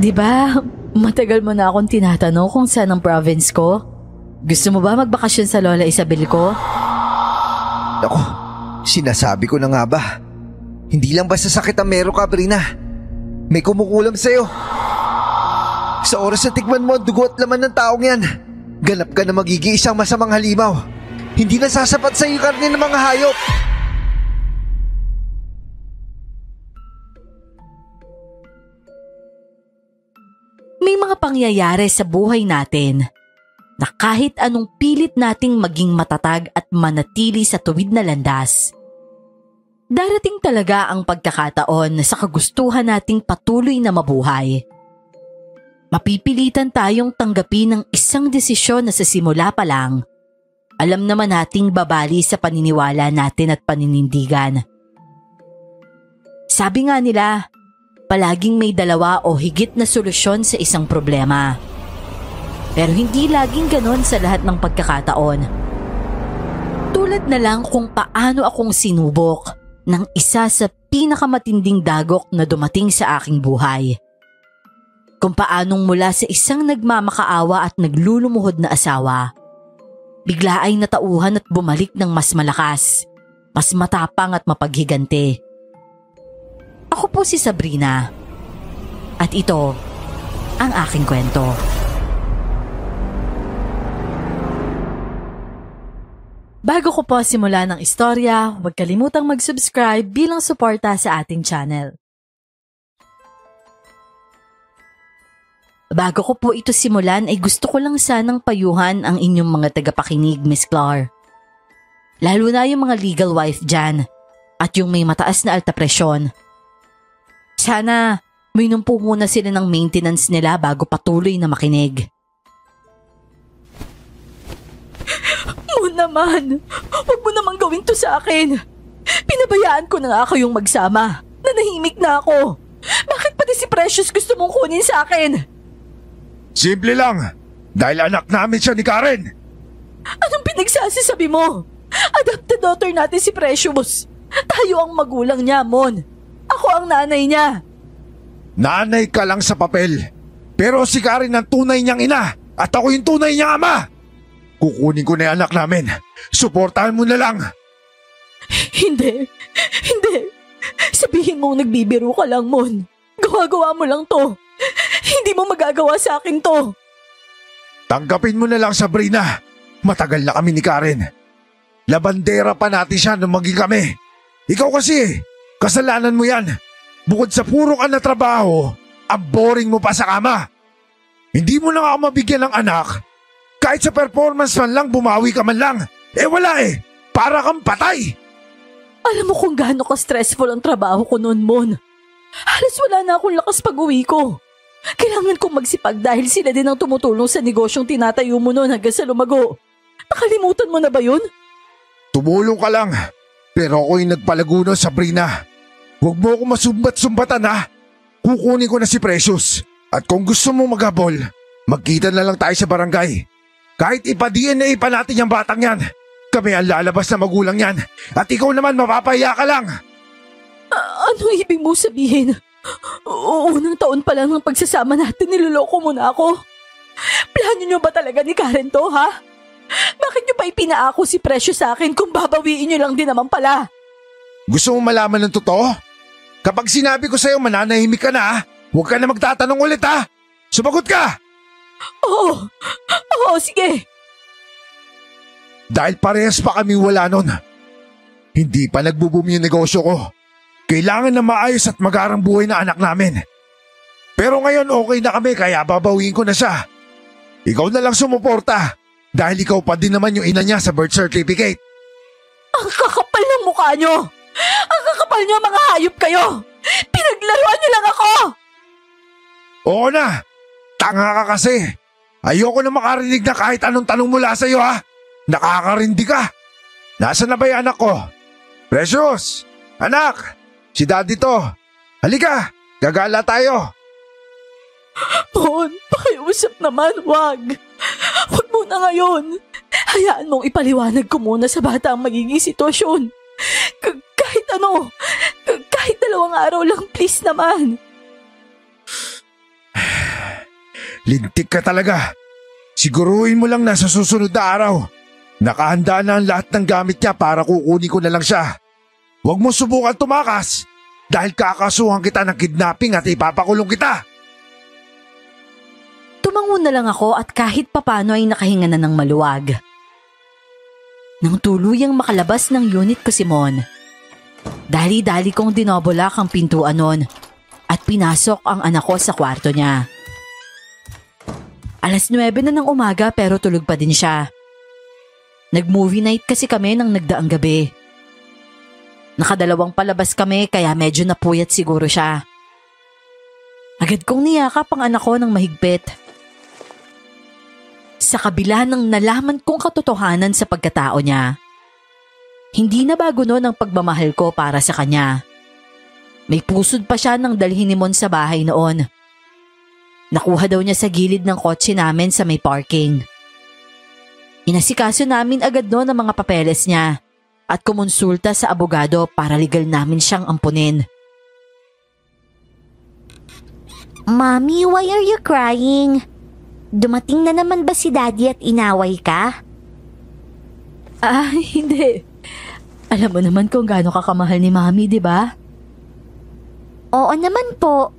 Di ba, matagal mo na akong tinatanong kung saan ang province ko? Gusto mo ba magbakasyon sa Lola Isabel ko? Ako, sinasabi ko na nga ba? Hindi lang basta sakit ang meron ka, Brina. May kumukulam sa'yo. Sa oras na tikman mo ang dugo at laman ng taong yan, ganap ka na magiging isang masamang halimaw. Hindi na sasapat sa'yo yung karne ng mga hayop. May mga pangyayari sa buhay natin na kahit anong pilit nating maging matatag at manatili sa tuwid na landas, darating talaga ang pagkakataon na sa kagustuhan nating patuloy na mabuhay, mapipilitan tayong tanggapin ng isang desisyon na sa simula pa lang, alam naman nating babali sa paniniwala natin at paninindigan. Sabi nga nila, palaging may dalawa o higit na solusyon sa isang problema. Pero hindi laging ganon sa lahat ng pagkakataon. Tulad na lang kung paano akong sinubok ng isa sa pinakamatinding dagok na dumating sa aking buhay. Kung paanong mula sa isang nagmamakaawa at naglulumuhod na asawa, bigla ay natauhan at bumalik ng mas malakas, mas matapang at mapaghigante. Ako po si Sabrina at ito ang aking kwento. Bago ko po simulan ng istorya, huwag kalimutang mag-subscribe bilang suporta sa ating channel. Bago ko po ito simulan ay gusto ko lang sanang payuhan ang inyong mga tagapakinig, Miss Clar. Lalo na yung mga legal wife dyan at yung may mataas na alta presyon. Sana minom po muna sila ng maintenance nila bago patuloy na makinig. Moon naman, huwag mo naman gawin to sa akin. Pinabayaan ko na nga kayong magsama. Nanahimik na ako. Bakit pati si Precious gusto mong kunin sa akin? Simple lang, dahil anak namin siya ni Karen. Anong pinagsasabi mo? Adopted daughter natin si Precious. Tayo ang magulang niya, Mon. Ako ang nanay niya. Nanay ka lang sa papel. Pero si Karen ang tunay niyang ina at ako yung tunay niyang ama. Kukunin ko na yung anak namin. Suportahan mo na lang. Hindi. Sabihin mong nagbibiro ka lang, Mon. Gawa-gawa mo lang to. Hindi mo magagawa sa akin to. Tanggapin mo na lang, Sabrina. Matagal na kami ni Karen. Labandera pa natin siya nung maging kami. Ikaw kasi, kasalanan mo yan. Bukod sa puro ka na trabaho, ang boring mo pa sa kama. Hindi mo na nga mabigyan ng anak. Kahit sa performance man lang, bumawi ka man lang. Wala eh. Para kang patay. Alam mo kung gaano ka-stressful ang trabaho ko noon, Mon. Halos wala na akong lakas pag-uwi ko. Kailangan kong magsipag dahil sila din ang tumutulong sa negosyong tinatayo mo noon hanggang sa lumago. Nakalimutan mo na ba yun? Tumulong ka lang. Pero ako yung nagpalago nun, Sabrina. Huwag mo akong masumbat-sumbatan ha. Kukunin ko na si Precious. At kung gusto mo maghabol, magkita na lang tayo sa barangay. Kahit ipa-DNA pa natin yung batang yan, kami ang lalabas na magulang yan. At ikaw naman mapapahiya ka lang. Ano ibig mo sabihin? Unang taon pa lang ng pagsasama natin, niloloko mo na ako. Plano nyo ba talaga ni Karen to, ha? Bakit nyo pa ipinaako si Precious sa akin kung babawiin nyo lang din naman pala? Gusto mo malaman ng totoo? Kapag sinabi ko sa'yo mananahimik ka na, huwag ka na magtatanong ulit ha. Sumagot ka! Oo, sige. Dahil parehas pa kami wala nun. Hindi pa nagbo-boom yung negosyo ko. Kailangan na maayos at magarang buhay na anak namin. Pero ngayon okay na kami kaya babawiin ko na siya. Ikaw na lang sumuporta dahil ikaw pa din naman yung ina niya sa birth certificate. Ang kakapal ng mukha nyo! Ang kakapal nyo, mga hayop kayo! Pinaglaruan nyo lang ako! Oo na! Tanga ka kasi! Ayoko na makarinig na kahit anong tanong mula sa'yo ha! Nakakarindi ka! Nasaan na ba yung anak ko? Precious! Anak! Si Daddy to! Halika! Gagala tayo! Mon, pakiusap naman, wag! Wag muna ngayon! Hayaan mong ipaliwanag ko muna sa bata ang magiging sitwasyon. Kahit ano, kahit 2 araw lang, please naman. Lintik ka talaga. Siguruhin mo lang na sa susunod na araw, nakahanda na ang lahat ng gamit niya para kukunin ko na lang siya. Huwag mo subukan tumakas dahil kakasuhan kita ng kidnapping at ipapakulong kita. Tumango na lang ako at kahit papano ay nakahinga na ng maluwag. Nang tuluyang makalabas ng unit ko si Mon, dali-dali kong dinobolak ang pintuan nun at pinasok ang anak ko sa kwarto niya. 9:00 na ng umaga pero tulog pa din siya. Nag-movie night kasi kami nang nagdaang gabi. Nakadalawang palabas kami kaya medyo napuyat siguro siya. Agad kong niyakap ang anak ko ng mahigpit. Sa kabila ng nalaman kong katotohanan sa pagkatao niya, hindi na bago noon ang pagmamahal ko para sa kanya. May pusod pa siya nang dalhin ni Mon sa bahay noon. Nakuha daw niya sa gilid ng kotse namin sa may parking. Inasikaso namin agad noon ang mga papeles niya at kumonsulta sa abogado para legal namin siyang ampunin. Mommy, why are you crying? Dumating na naman ba si Daddy at inaway ka? Hindi. Alam mo naman kung gaano ka kamahal ni Mami, di ba? Oo naman po.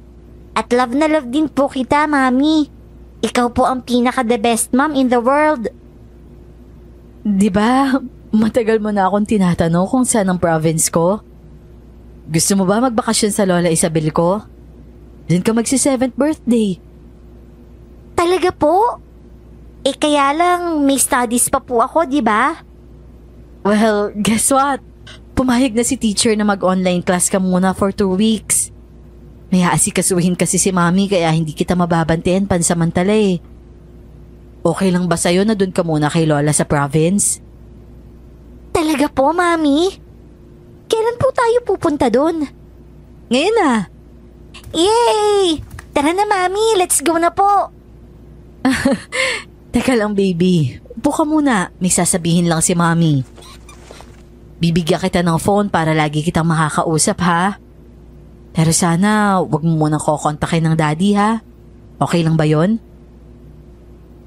At love na love din po kita, Mami. Ikaw po ang pinaka-the best mom in the world. Di ba? Matagal mo na akong tinatanong kung saan ang province ko. Gusto mo ba magbakasyon sa Lola Isabel ko? Doon ka magsi-7th birthday. Talaga po? Kaya lang may studies pa po ako, di ba? Well, guess what? Pumayag na si teacher na mag-online class ka muna for 2 weeks. May aasikasuhin kasi si Mami kaya hindi kita mababantayan pansamantala eh. Okay lang ba sa'yo na doon ka muna kay Lola sa province? Talaga po, Mami? Kailan po tayo pupunta doon? Ngayon na. Yay! Tara na, Mami. Let's go na po. Teka lang, baby. Upo ka muna. May sasabihin lang si Mami. Bibigyan kita ng phone para lagi kitang makakausap, ha? Pero sana wag mo munang kokontakin ng Daddy, ha? Okay lang ba yon?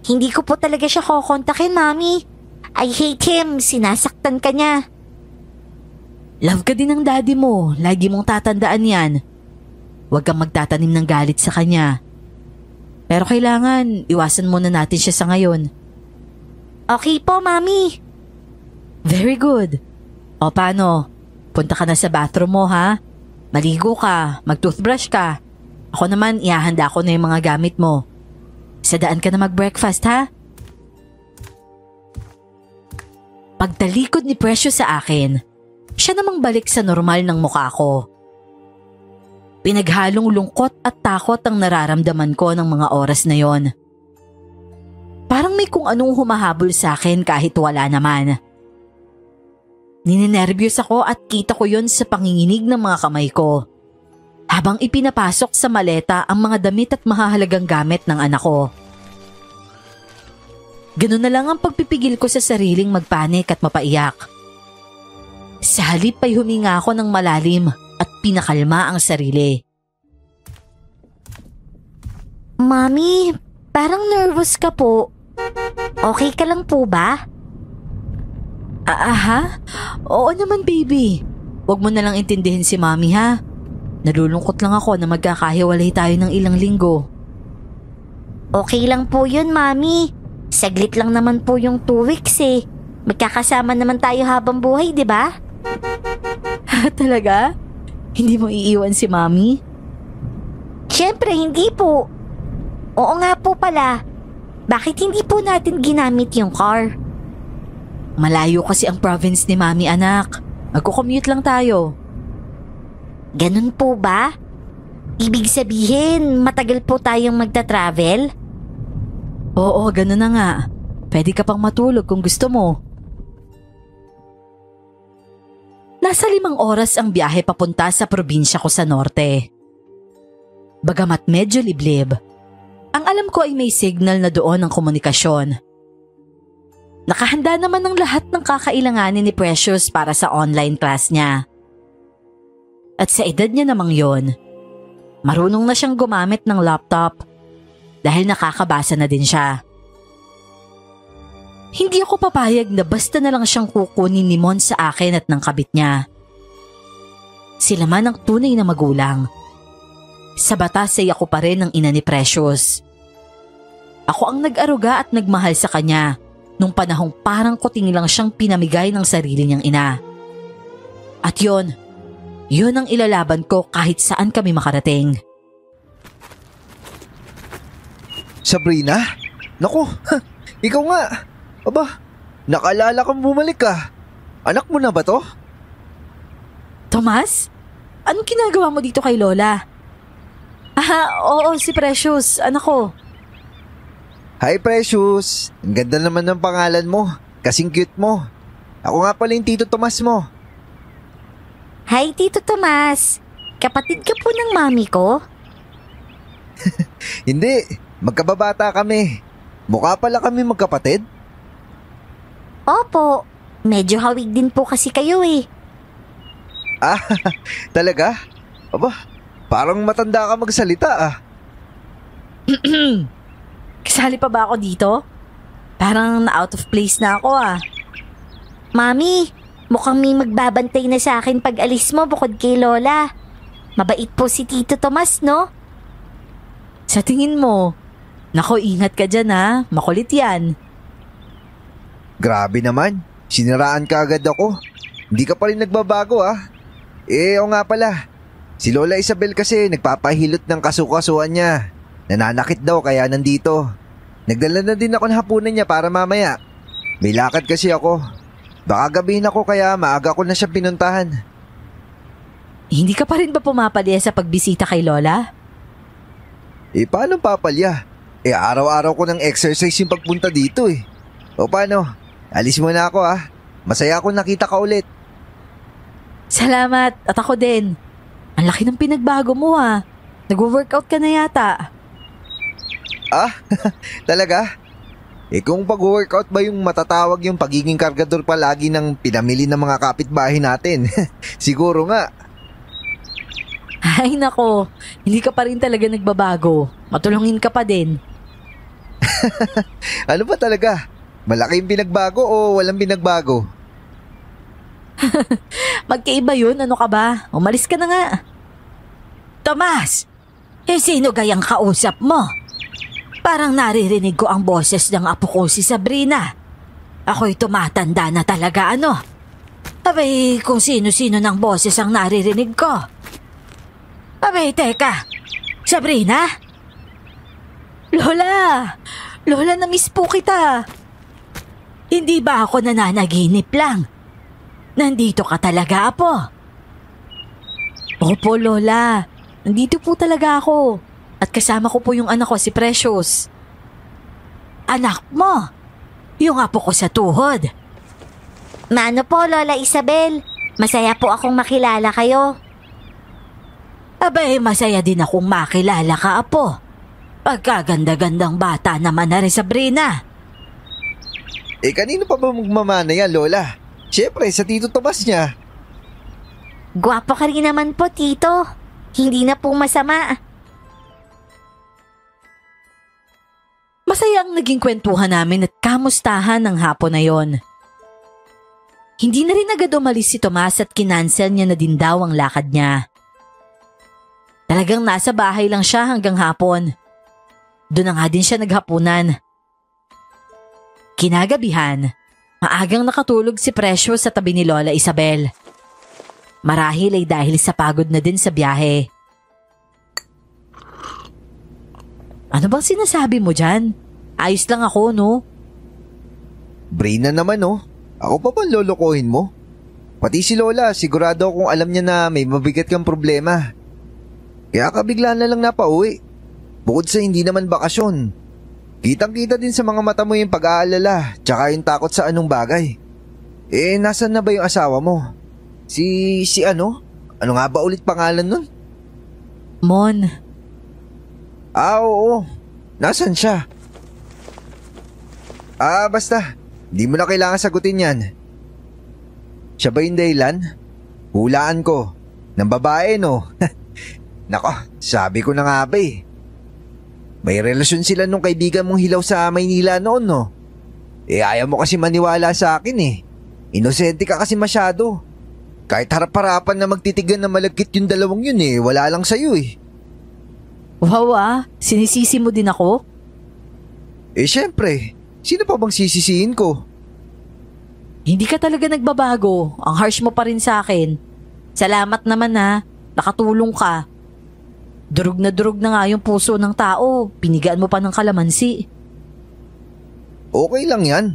Hindi ko po talaga siya kokontakin, Mami. I hate him. Sinasaktan ka niya. Love ka din ng Daddy mo. Lagi mong tatandaan yan. Huwag kang magtatanim ng galit sa kanya. Pero kailangan iwasan muna natin siya sa ngayon. Okay po, Mami. Very good. O paano? Punta ka na sa bathroom mo, ha? Maligo ka, mag-toothbrush ka. Ako naman, ihahanda ko na yung mga gamit mo. Sa daan ka na mag-breakfast, ha? Pagtalikod ni Precious sa akin, siya namang balik sa normal ng mukha ko. Pinaghalong lungkot at takot ang nararamdaman ko ng mga oras na yon. Parang may kung anong humahabol sa akin kahit wala naman. Ninenervyos ako at kita ko yon sa panginginig ng mga kamay ko habang ipinapasok sa maleta ang mga damit at mahahalagang gamit ng anak ko. Ganun na lang ang pagpipigil ko sa sariling magpanik at mapaiyak. Sa halip ay huminga ako ng malalim at pinakalma ang sarili. Mami, parang nervous ka po. Okay ka lang po ba? Ha? Oo naman, baby. Huwag mo na lang intindihin si Mami, ha? Nalulungkot lang ako na magkakahiwalay tayo ng ilang linggo. Okay lang po yun, Mami. Saglit lang naman po yung 2 weeks eh. Magkakasama naman tayo habang buhay, di ba? Talaga? Hindi mo iiwan si Mami? Siyempre, hindi po. Oo nga po pala. Bakit hindi po natin ginamit yung car? Malayo kasi ang province ni Mami, anak. Magko-commute lang tayo. Ganun po ba? Ibig sabihin, matagal po tayong magta-travel? Oo, ganun na nga. Pwede ka pang matulog kung gusto mo. Nasa 5 oras ang biyahe papunta sa probinsya ko sa norte. Bagamat medyo liblib, ang alam ko ay may signal na doon ang komunikasyon. Nakahanda naman ng lahat ng kakailanganin ni Precious para sa online class niya. At sa edad niya namang yon, marunong na siyang gumamit ng laptop dahil nakakabasa na din siya. Hindi ako papayag na basta na lang siyang kukunin ni Mon sa akin at ng kabit niya. Sila man ang tunay na magulang. Sa batas ay ako pa rin ang ina ni Precious. Ako ang nag-aruga at nagmahal sa kanya nung panahong parang kuting lang siyang pinamigay ng sarili niyang ina. At yun ang ilalaban ko kahit saan kami makarating. Sabrina? Naku, ikaw nga. Aba, nakaalala kang bumalik ka. Anak mo na ba to? Tomas? Anong ginagawa mo dito kay Lola? Oo, si Precious, anak ko. Hi Precious, ang ganda naman ng pangalan mo. Kasing cute mo. Ako nga pala yung Tito Tomas mo. Hi, Tito Tomas. Kapatid ka po ng mami ko? Hindi, magkababata kami. Mukha pala kami magkapatid. Opo, medyo hawig din po kasi kayo eh. Ah, talaga? Aba, parang matanda ka magsalita ah. Kasali pa ba ako dito? Parang na-out of place na ako ah. Mami, mukhang may magbabantay na sa akin pag alis mo bukod kay Lola. Mabait po si Tito Tomas, no? Sa tingin mo, nako ingat ka dyan ha, makulit yan. Grabe naman, siniraan ka agad ako. Hindi ka pa rin nagbabago ah. O nga pala, si Lola Isabel kasi nagpapahilot ng kasukasuan niya. Nananakit daw kaya nandito. Nagdala na din ako ng hapunan niya para mamaya. May lakad kasi ako. Baka gabihin ako kaya maaga ko na siya pinuntahan. Hindi ka pa rin ba pumapalya sa pagbisita kay Lola? Paano papalya? Araw-araw ko ng exercise yung pagpunta dito eh. O paano? Alis muna ako ah. Masaya akong nakita ka ulit. Salamat at ako din. Ang laki ng pinagbago mo ah. Nag-workout ka na yata. Ah, talaga? Kung pag-workout ba yung matatawag yung pagiging kargador palagi ng pinamili ng mga kapitbahay natin? Siguro nga. Ay nako, hindi ka pa rin talaga nagbabago. Matulungin ka pa din. Ano ba talaga? Malaki yung pinagbago o walang pinagbago? Magkaiba yun, ano ka ba? Umalis ka na nga. Tomas, sino gayang kausap mo? Parang naririnig ko ang boses ng apo ko si Sabrina. Ako'y tumatanda na talaga ano. Abay, kung sino-sino ng boses ang naririnig ko. Abay, teka. Sabrina? Lola, na-miss po kita. Hindi ba ako nananaginip lang? Nandito ka talaga, apo? Opo, Lola. Nandito po talaga ako. At kasama ko po yung anak ko, si Precious. Anak mo? Yung apo ko sa tuhod. Mano po, Lola Isabel. Masaya po akong makilala kayo. Abay, masaya din akong makilala ka, apo. Pagkaganda-gandang bata naman na rin, Sabrina. Kanino pa ba magmamana yan, Lola? Siyempre, sa Tito Tomas niya. Gwapo ka rin naman po, Tito. Hindi na po masama. Masaya ang naging kwentuhan namin at kamustahan ng hapon na yon. Hindi na rin agad umalis si Tomas at kinansel niya na din daw ang lakad niya. Talagang nasa bahay lang siya hanggang hapon. Doon na nga din siya naghapunan. Kinagabihan, maagang nakatulog si Precious sa tabi ni Lola Isabel. Marahil ay dahil sa pagod na din sa biyahe. Ano bang sinasabi mo dyan? Ayos lang ako, no? Brina naman, oh. Ako pa bang lolokohin mo? Pati si Lola, sigurado akong alam niya na may mabigat kang problema. Kaya ka bigla na lang napauwi. Bukod sa hindi naman bakasyon. Kitang-kita din sa mga mata mo yung pag-aalala tsaka yung takot sa anong bagay. Nasan na ba yung asawa mo? Si ano? Ano nga ba ulit pangalan nun? Mon. Oo. Nasaan siya? Basta. Di mo na kailangan sagutin yan. Siya ba yung dahilan? Hulaan ko. Ng babae, no? Nako, sabi ko na nga ba eh. May relasyon sila nung kaibigan mong hilaw sa Maynila noon, no? Ayaw mo kasi maniwala sa akin eh. Inosente ka kasi masyado. Kahit harap-harapan na magtitigan na malagkit yung dalawang yun wala lang sa'yo eh. Wow sinisisi mo din ako? Syempre, sino pa bang sisisihin ko? Hindi ka talaga nagbabago. Ang harsh mo pa rin sa akin. Salamat naman nakatulong ka. Durog na nga yung puso ng tao. Pinigaan mo pa ng kalamansi. Okay lang yan.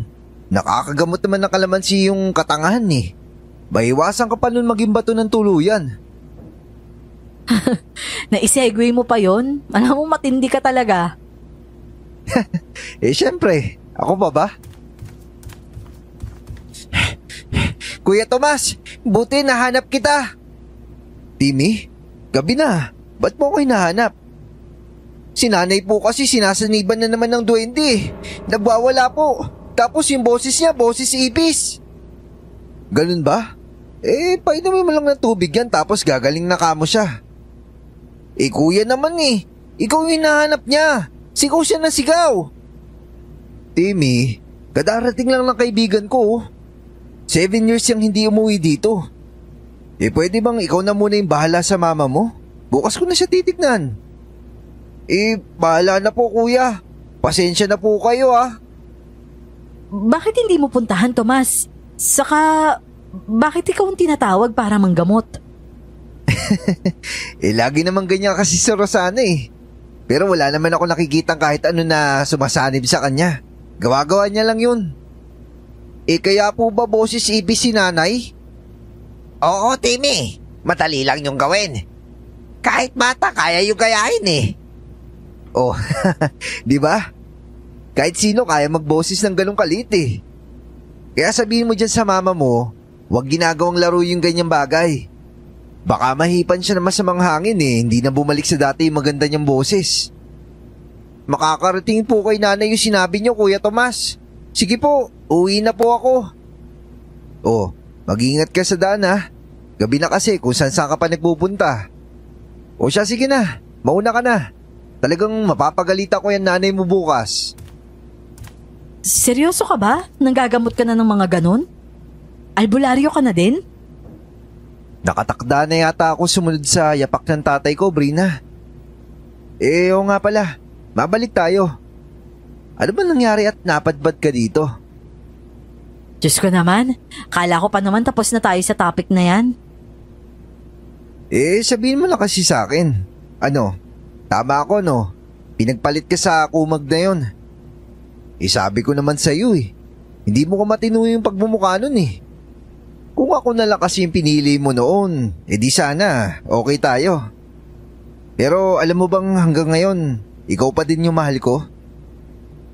Nakakagamot naman ng kalamansi yung katangahan eh. Maiwasan ka pa nun maging bato ng tuluyan. Naisegue mo pa yon? Alam mo matindi ka talaga. Syempre, ako ba? Kuya Tomas, buti nahanap kita. Timmy, gabi na. Ba't mo ko hinahanap? Si nanay po kasi sinasaniban na naman ng duwende. Nagwawala po. Tapos yung boses niya, boses ibis. Ganun ba? Painumin mo lang ng tubig yan tapos gagaling na kamo siya. Kuya naman ikaw yung hinahanap niya. Sigaw siya na sigaw. Timmy, kadarating lang ng kaibigan ko. 7 years siyang hindi umuwi dito. Pwede bang ikaw na muna yung bahala sa mama mo? Bukas ko na siya titignan. Bahala na po kuya. Pasensya na po kayo Bakit hindi mo puntahan, Tomas? Saka, bakit ikaw ang tinatawag para manggamot? Lagi naman ganyan kasi si Rosana Pero wala naman ako nakikitang kahit ano na sumasanib sa kanya. Gawa-gawa niya lang yun. Kaya po ba boses ibis si nanay? Oo, Timmy. Madali lang yung gawin. Kahit bata, kaya yung gayahin Oh, di ba? Kahit sino kaya magboses ng ganong kalit Kaya sabihin mo dyan sa mama mo, huwag ginagawang laro yung ganyang bagay. Baka mahipan siya naman sa mga hangin hindi na bumalik sa dati yung maganda niyang boses. Makakarating po kay nanay yung sinabi niyo, Kuya Tomas. Sige po, uwi na po ako. Oh, mag-ingat ka sa daan Gabi na kasi kung saan ka pa nagpupunta. O siya, sige na, mauna ka na. Talagang mapapagalita ko yan nanay mo bukas. Seryoso ka ba? Nanggagamot ka na ng mga ganon? Albularyo ka na din? Nakatakda na yata ako sumunod sa yapak ng tatay ko, Brina. Oo nga pala, mabalik tayo. Ano ba nangyari at napadbad ka dito? Diyos ko naman, kala ko pa naman tapos na tayo sa topic na yan. Sabihin mo na kasi sa akin. Ano, tama ako no? Pinagpalit ka sa kumag na yun. Sabi ko naman sa iyo hindi mo ko matino yung pagmumukha nun Kung ako na lang kasi yung pinili mo noon, di sana, okay tayo. Pero alam mo bang hanggang ngayon, ikaw pa din yung mahal ko?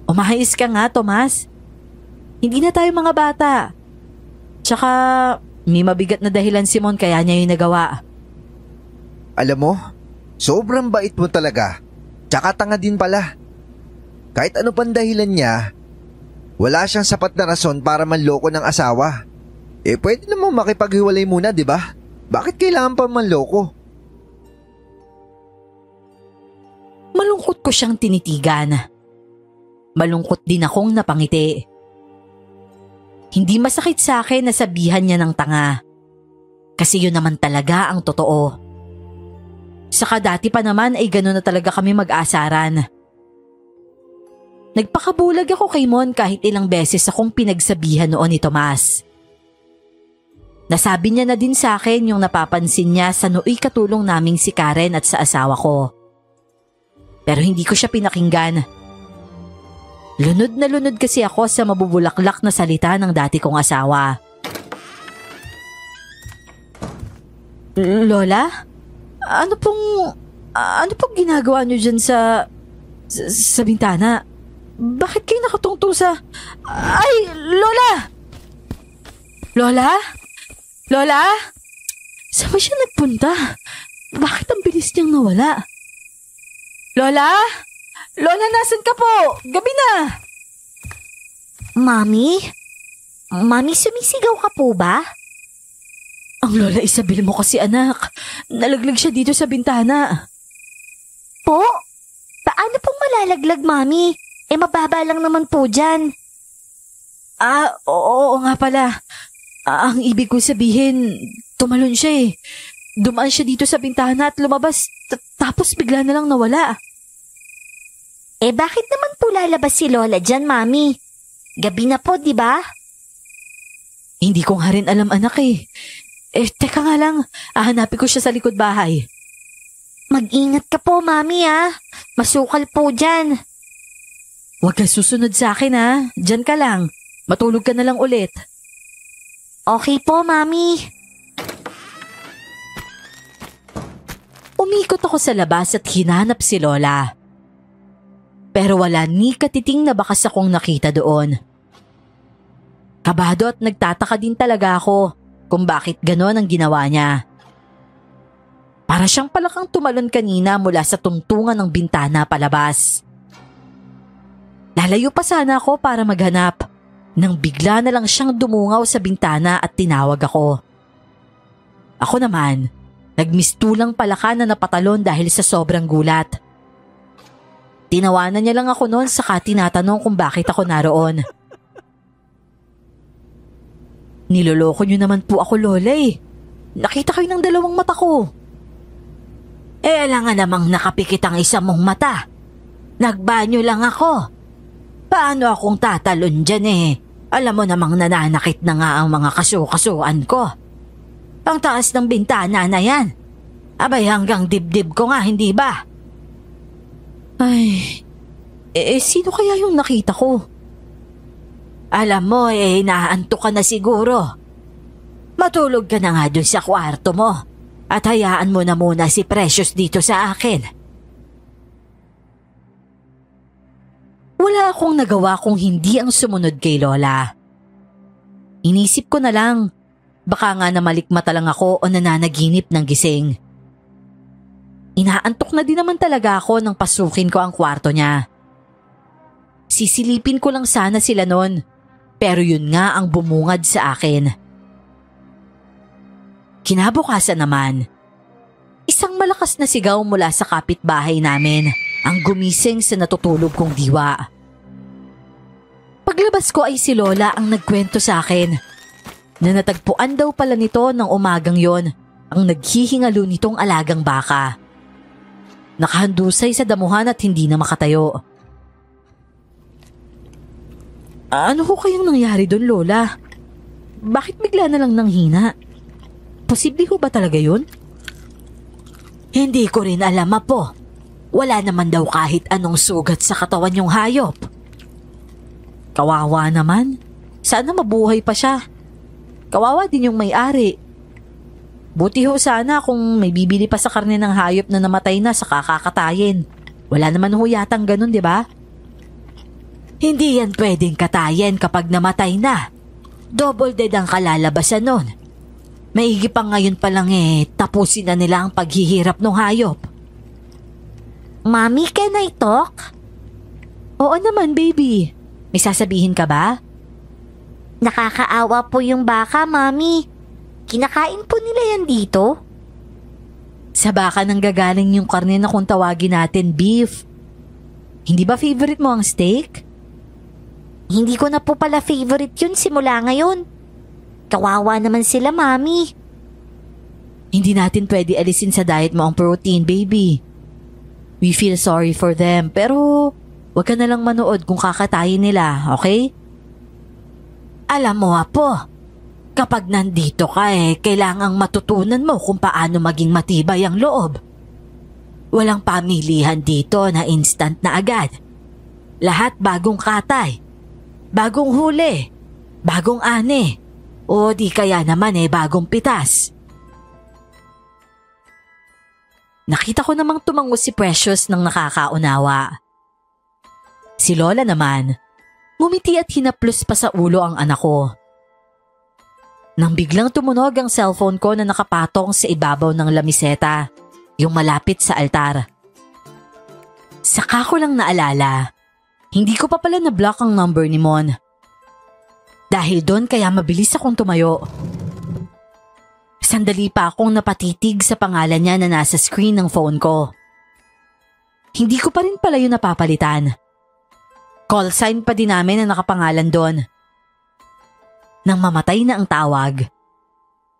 Umahis ka nga, Tomas. Hindi na tayo mga bata. Tsaka, may mabigat na dahilan si Mon kaya niya yung nagawa. Alam mo, sobrang bait mo talaga. Tsaka tanga din pala. Kahit ano pang dahilan niya, wala siyang sapat na rason para manloko ng asawa. Pwede namang makipaghiwalay muna, di ba? Bakit kailangan pa manloko? Malungkot ko siyang tinitigan. Malungkot din akong napangiti. Hindi masakit sa akin na sabihan niya ng tanga. Kasi yun naman talaga ang totoo. Saka dati pa naman ay gano'n na talaga kami mag-asaran. Nagpakabulag ako kay Mon kahit ilang beses akong pinagsabihan noon ni Tomas. Nasabi niya na din sa akin yung napapansin niya sa nooy katulong naming si Karen at sa asawa ko. Pero hindi ko siya pinakinggan. Lunod na lunod kasi ako sa mabubulaklak na salita ng dati kong asawa. Lola? Ano pong ginagawa niyo dyan sa bintana? Bakit kayo nakatungtong sa... Ay! Lola! Lola? Lola? Saan ba siya nagpunta? Bakit ang bilis niyang nawala? Lola? Lola, nasan ka po? Gabi na! Mami? Mami, sumisigaw ka po ba? Ang Lola Isabel mo kasi anak. Nalaglag siya dito sa bintana. Po? Paano pong malalaglag, Mami? Mababa lang naman po dyan. Oo nga pala. Ang ibig ko sabihin, tumalon siya eh. Dumaan siya dito sa bintana at lumabas, tapos bigla na lang nawala. Bakit naman po lalabas si Lola dyan, Mami? Gabi na po, di ba? Hindi ko nga rin alam, anak eh. Teka nga lang, hahanapin ko siya sa likod bahay. Mag-ingat ka po, Mami Masukal po dyan. Huwag ka susunod sa akin Diyan ka lang. Matulog ka na lang ulit. Okay po, Mami. Umikot ako sa labas at hinanap si Lola. Pero wala ni katiting na bakas akong nakita doon. Kabado at nagtataka din talaga ako kung bakit ganon ang ginawa niya. Para siyang palakang tumalon kanina mula sa tungtungan ng bintana palabas. Lalayo pa sana ako para maghanap nang bigla na lang siyang dumungaw sa bintana at tinawag ako. Ako naman, nagmistulang palaka na napatalon dahil sa sobrang gulat. Tinawanan niya lang ako noon saka tinatanong kung bakit ako naroon. Niloloko niyo naman po ako, Lola eh. Nakita kayo ng dalawang mata ko. Alam nga namang nakapikit ang isa mong mata. Nagbanyo lang ako. Paano akong tatalon dyan eh? Alam mo namang nananakit na nga ang mga kaso-kasuan ko. Ang taas ng bintana na yan. Abay hanggang dibdib ko nga, hindi ba? Ay, sino kaya yung nakita ko? Alam mo naantok ka na siguro. Matulog ka na nga dun sa kwarto mo at hayaan mo na muna si Precious dito sa akin. Wala akong nagawa kung hindi ang sumunod kay Lola. Inisip ko na lang, baka nga namalikmata lang ako o nananaginip ng gising. Inaantok na din naman talaga ako nang pasukin ko ang kwarto niya. Sisilipin ko lang sana sila noon, pero yun nga ang bumungad sa akin. Kinabukasan naman, isang malakas na sigaw mula sa kapitbahay namin ang gumising sa natutulog kong diwa. Paglabas ko ay si Lola ang nagkwento sa akin na natagpuan daw pala nito ng umagang yon ang naghihingalo nitong alagang baka. Nakahandusay sa damuhan at hindi na makatayo. Ano ho kayang nangyari doon, Lola? Bakit bigla na lang nanghina? Posible ho ba talaga yun? Hindi ko rin alam, Apo. Wala naman daw kahit anong sugat sa katawan yung hayop. Kawawa naman. Sana mabuhay pa siya. Kawawa din yung may-ari. Buti ho sana kung may bibili pa sa karne ng hayop na namatay na sa kakakatayin. Wala naman ho yatang ganun, di ba? Hindi yan pwedeng katayin kapag namatay na. Double dead ang kalalabasan nun. Maigi pa ngayon pa lang tapusin na nila ang paghihirap ng hayop. Mami, can I talk? Oo naman, baby. May sasabihin ka ba? Nakakaawa po yung baka, Mami. Kinakain po nila yan dito. Sa baka nang gagaling yung karne na kung tawagin natin beef. Hindi ba favorite mo ang steak? Hindi ko na po pala favorite yun simula ngayon. Kawawa naman sila, Mami. Hindi natin pwede alisin sa diet mo ang protein, baby. We feel sorry for them, pero wag ka na lang manood kung kakatayin nila, okay? Alam mo, Apo, kapag nandito ka kailangang matutunan mo kung paano maging matibay ang loob. Walang pamilihan dito na instant na agad. Lahat bagong katay, bagong huli, bagong ani, o di kaya naman bagong pitas. Nakita ko namang tumango si Precious ng nakakaunawa. Si Lola naman, ngumiti at hinaplos pa sa ulo ang anak ko. Nang biglang tumunog ang cellphone ko na nakapatong sa ibabaw ng lamiseta, yung malapit sa altar. Saka ko lang naalala, hindi ko pa pala na-block ang number ni Mon. Dahil doon kaya mabilis akong tumayo. Sandali pa akong napatitig sa pangalan niya na nasa screen ng phone ko. Hindi ko pa rin pala yun napapalitan. Call sign pa din namin na nakapangalan doon. Nang mamatay na ang tawag,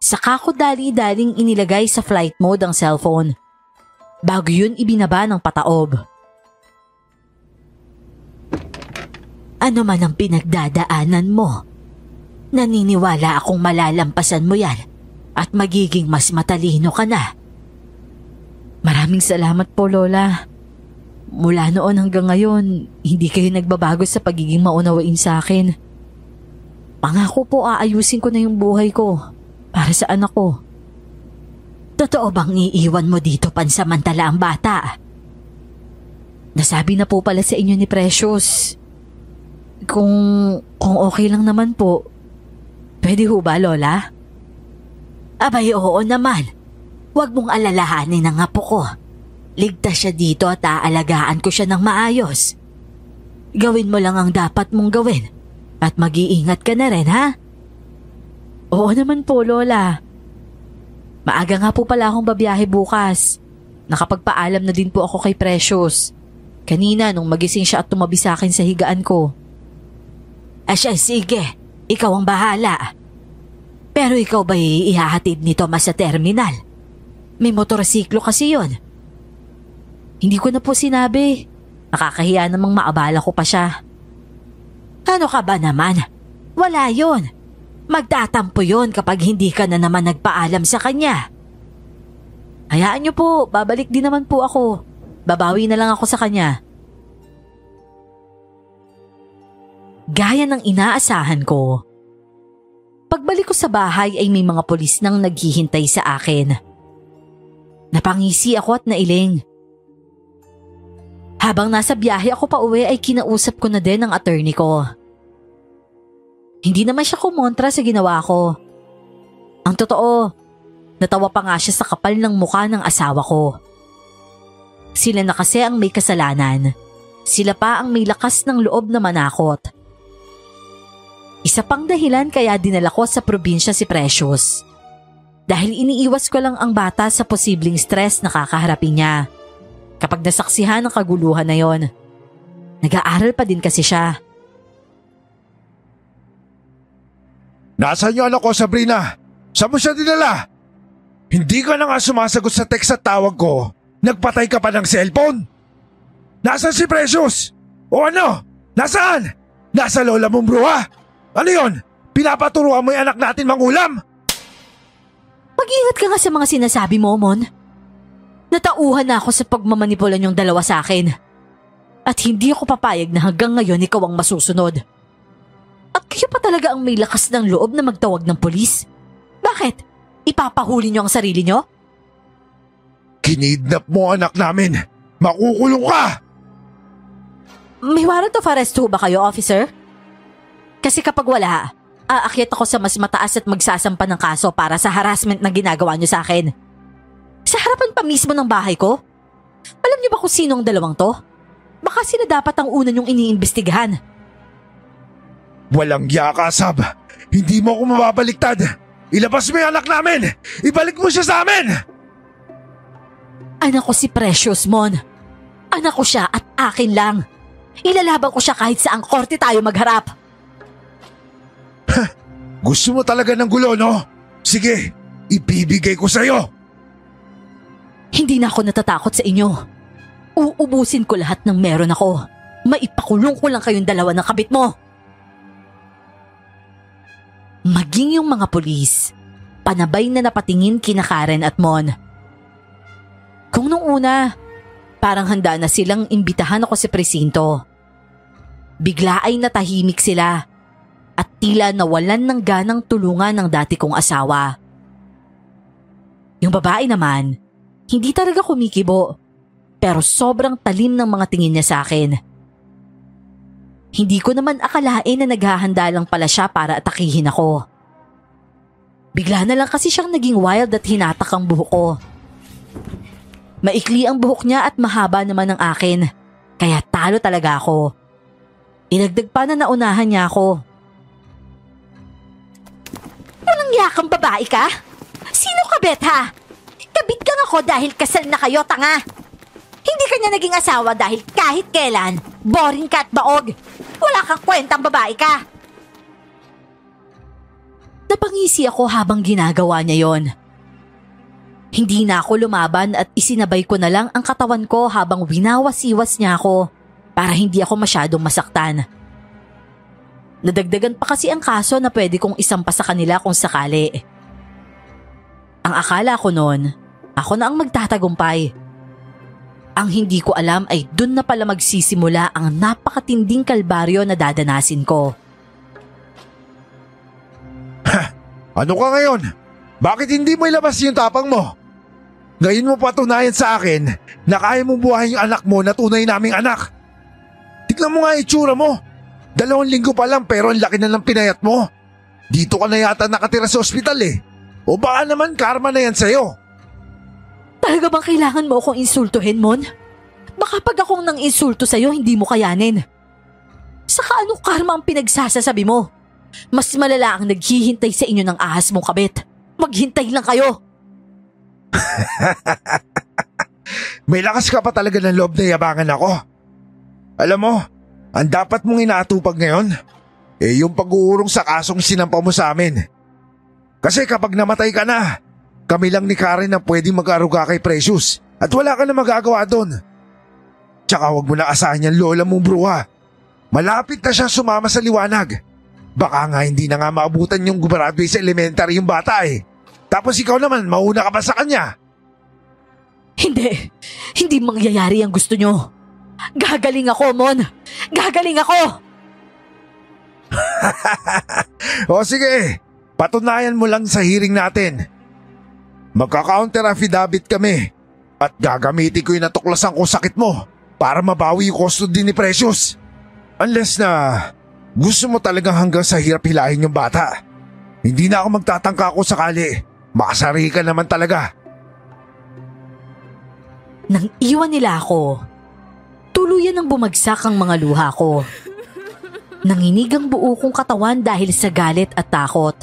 saka ko dali-daling inilagay sa flight mode ang cellphone. Bago yun ibinaba ng pataob. Ano man ang pinagdadaanan mo, naniniwala akong malalampasan mo yan at magiging mas matalino ka na. Maraming salamat po, Lola. Mula noon hanggang ngayon, hindi kayo nagbabago sa pagiging maunawain sa akin. Pangako po aayusin ko na yung buhay ko para sa anak ko. Totoo bang iiwan mo dito pansamantala ang bata? Nasabi na po pala sa inyo ni Precious. Kung okay lang naman po, pwede ho ba, Lola? Abay, oo naman. Huwag mong alalahanin ang apo ko. Ligtas siya dito at aalagaan ko siya ng maayos. Gawin mo lang ang dapat mong gawin at mag-iingat ka na rin, ha? Oo naman po, Lola. Maaga nga po pala akong babiyahe bukas. Nakapagpaalam na din po ako kay Precious. Kanina nung magising siya at tumabi sa akin sa higaan ko. Asya, sige. Ikaw ang bahala. Pero ikaw ba ihahatid ni Thomas sa terminal? May motorsiklo kasi yon. Hindi ko na po sinabi. Nakakahiya namang maabala ko pa siya. Ano ka ba naman? Wala yon. Magtatampo yon kapag hindi ka na naman nagpaalam sa kanya. Hayaan niyo po, babalik din naman po ako. Babawi na lang ako sa kanya. Gaya ng inaasahan ko, pagbalik ko sa bahay ay may mga pulis nang naghihintay sa akin. Napangisi ako at nailing. Habang nasa biyahe ako pa uwi ay kinausap ko na din ang attorney ko. Hindi naman siya kumontra sa ginawa ko. Ang totoo, natawa pa nga siya sa kapal ng mukha ng asawa ko. Sila na kasi ang may kasalanan. Sila pa ang may lakas ng loob na manakot. Isa pang dahilan kaya dinala ko sa probinsya si Precious. Dahil iniiwas ko lang ang bata sa posibleng stress na kakaharapin niya. Kapag nasaksihan ang kaguluhan na yon. Nag-aaral pa din kasi siya. Nasaan yung anak ko, Sabrina? Saan mo siya dinala? Hindi ka na nga sumasagot sa text at tawag ko. Nagpatay ka pa ng cellphone? Nasaan si Precious? O ano? Nasaan? Nasa lola mong bruha? Ano yon? Pinapaturuan mo yung anak natin mangulam? Mag-ingat ka nga sa mga sinasabi mo, Mon. Natauhan na ako sa pagmamanipulan yung dalawa sa akin. At hindi ako papayag na hanggang ngayon ikaw ang masusunod. At kayo pa talaga ang may lakas ng loob na magtawag ng pulis? Bakit? Ipapahuli niyo ang sarili niyo? Kinidnap mo anak namin. Makukulong ka! May warrant of arrest ho ba kayo, officer? Kasi kapag wala, aakyat ako sa mas mataas at magsasampa ng kaso para sa harassment na ginagawa niyo sa akin. Sa harapan pa mismo ng bahay ko? Alam niyo ba kung sino ang dalawang to? Baka sila dapat ang una niyong iniimbestigahan. Walang yaka, Sab. Hindi mo ako mababaliktad. Ilabas mo yung anak namin! Ibalik mo siya sa amin! Anak ko si Precious, Mon. Anak ko siya at akin lang. Ilalaban ko siya kahit saang korte tayo magharap. Gusto mo talaga ng gulo, no? Sige, ibibigay ko sa'yo. Hindi na ako natatakot sa inyo. Uubusin ko lahat ng meron ako. Maipakulong ko lang kayong dalawa ng kabit mo. Maging yung mga pulis, panabay na napatingin kina Karen at Mon. Kung nung una, parang handa na silang imbitahan ako sa presinto. Bigla ay natahimik sila at tila nawalan ng ganang tulungan ng dati kong asawa. Yung babae naman, hindi talaga kumikibo, pero sobrang talim ng mga tingin niya sa akin. Hindi ko naman akalain na naghahanda lang pala siya para atakihin ako. Bigla na lang kasi siyang naging wild at hinatak ang buhok ko. Maikli ang buhok niya at mahaba naman ang akin, kaya talo talaga ako. Inagdag pa na naunahan niya ako. Walang yakang babae ka? Sino ka, Bet, ha? Kabit kang ako dahil kasal na kayo, tanga. Hindi ka niya naging asawa dahil kahit kailan, boring ka at baog. Wala kang kwentang babae ka. Napangisi ako habang ginagawa niya yon. Hindi na ako lumaban at isinabay ko na lang ang katawan ko habang winawas-iwas niya ako para hindi ako masyadong masaktan. Nadagdagan pa kasi ang kaso na pwede kong isampa sa kanila kung sakali. Ang akala ko noon, ako na ang magtatagumpay. Ang hindi ko alam ay dun na pala magsisimula ang napakatinding kalbaryo na dadanasin ko. Ano ka ngayon? Bakit hindi mo ilabas yung tapang mo? Ngayon mo patunayan sa akin na kaya mong buhayin yung anak mo na tunay naming anak. Tignan mo nga itsura mo. 2 linggo pa lang pero ang laki na ng pinayat mo. Dito ka na yata nakatira sa ospital eh. O baka naman karma na yan sa'yo. Talaga bang kailangan mo akong insultuhin, Mon? Baka pag akong nang insulto sa'yo, hindi mo kayanin. Saka anong karma ang pinagsasasabi mo? Mas malala ang naghihintay sa inyo ng ahas mong kabit. Maghintay lang kayo. May lakas ka pa talaga ng loob na yabangan ako. Alam mo, ang dapat mong inaatupag ngayon, yung pag-uurong sa kasong sinampa mo sa amin. Kasi kapag namatay ka na, kami lang ni Karen ang pwedeng mag-aruga kay Precious at wala ka na magagawa doon. Tsaka huwag mo na asahan yung lola mong bruha. Malapit na siya sumama sa liwanag. Baka nga hindi na nga maabutan yung gumraduate sa elementary yung bata eh. Tapos ikaw naman, mauna ka pa sa kanya. Hindi mangyayari ang gusto nyo. Gagaling ako, Mon. Gagaling ako. O sige, patunayan mo lang sa hearing natin. Magka-counter affidavit kami at gagamitin ko yung natuklasan ko sakit mo para mabawi yung custody ni Precious. Unless na gusto mo talagang hanggang sa hirap hilahin yung bata. Hindi na ako magtatangka kung sakali. Makasari ka naman talaga. Nang iwan nila ako, tuluyan ang bumagsak ang mga luha ko. Nanginig ang buo kong katawan dahil sa galit at takot.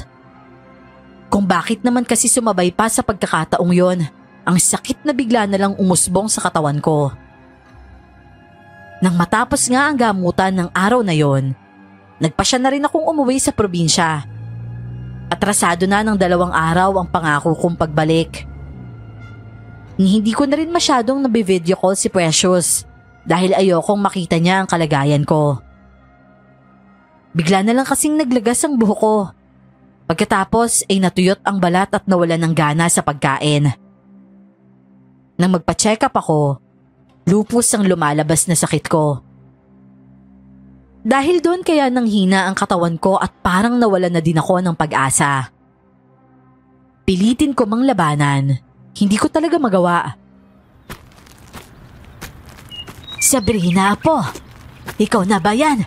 Kung bakit naman kasi sumabay pa sa pagkakataong yon, ang sakit na bigla na lang umusbong sa katawan ko. Nang matapos nga ang gamutan ng araw na yon, nagpasya na rin akong umuwi sa probinsya. Atrasado na ng 2 araw ang pangako kong pagbalik. Hindi ko na rin masyadong nabi-video call si Precious dahil ayokong makita niya ang kalagayan ko. Bigla na lang kasing naglagas ang buhok ko. Pagkatapos ay natuyot ang balat at nawalan ng gana sa pagkain. Nang magpa-check up ako, lupus ang lumalabas na sakit ko. Dahil doon kaya nanghina ang katawan ko at parang nawalan na din ako ng pag-asa. Pilitin ko mang labanan, hindi ko talaga magawa. Sabrina po, ikaw na ba yan?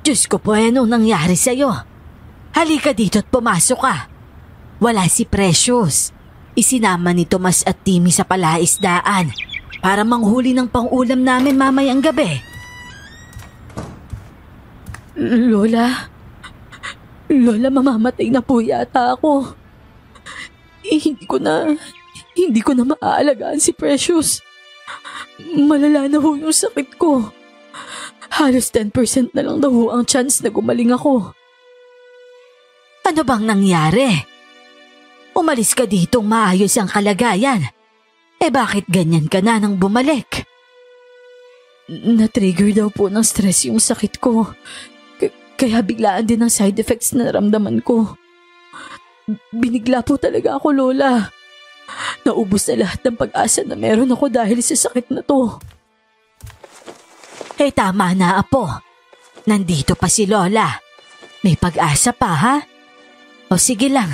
Diyos ko po, anong nangyari sa'yo? Halika dito at pumasok ka. Wala si Precious. Isinama ni Tomas at Timmy sa palaisdaan para manghuli ng pang-ulam namin mamayang gabi. Lola, mamamatay na po yata ako. Hindi ko na maaalagaan si Precious. Malala na ho yung sakit ko. Halos 10% na lang daw ho ang chance na gumaling ako. Ano bang nangyari? Umalis ka ditong maayos ang kalagayan. Bakit ganyan ka na nang bumalik? Na-trigger daw po ng stress yung sakit ko. Kaya biglaan din ang side effects na naramdaman ko. Binigla po talaga ako, Lola. Naubos na lahat ng pag-asa na meron ako dahil sa sakit na to. Tama na, Apo. Nandito pa si Lola. May pag-asa pa, ha? O sige lang,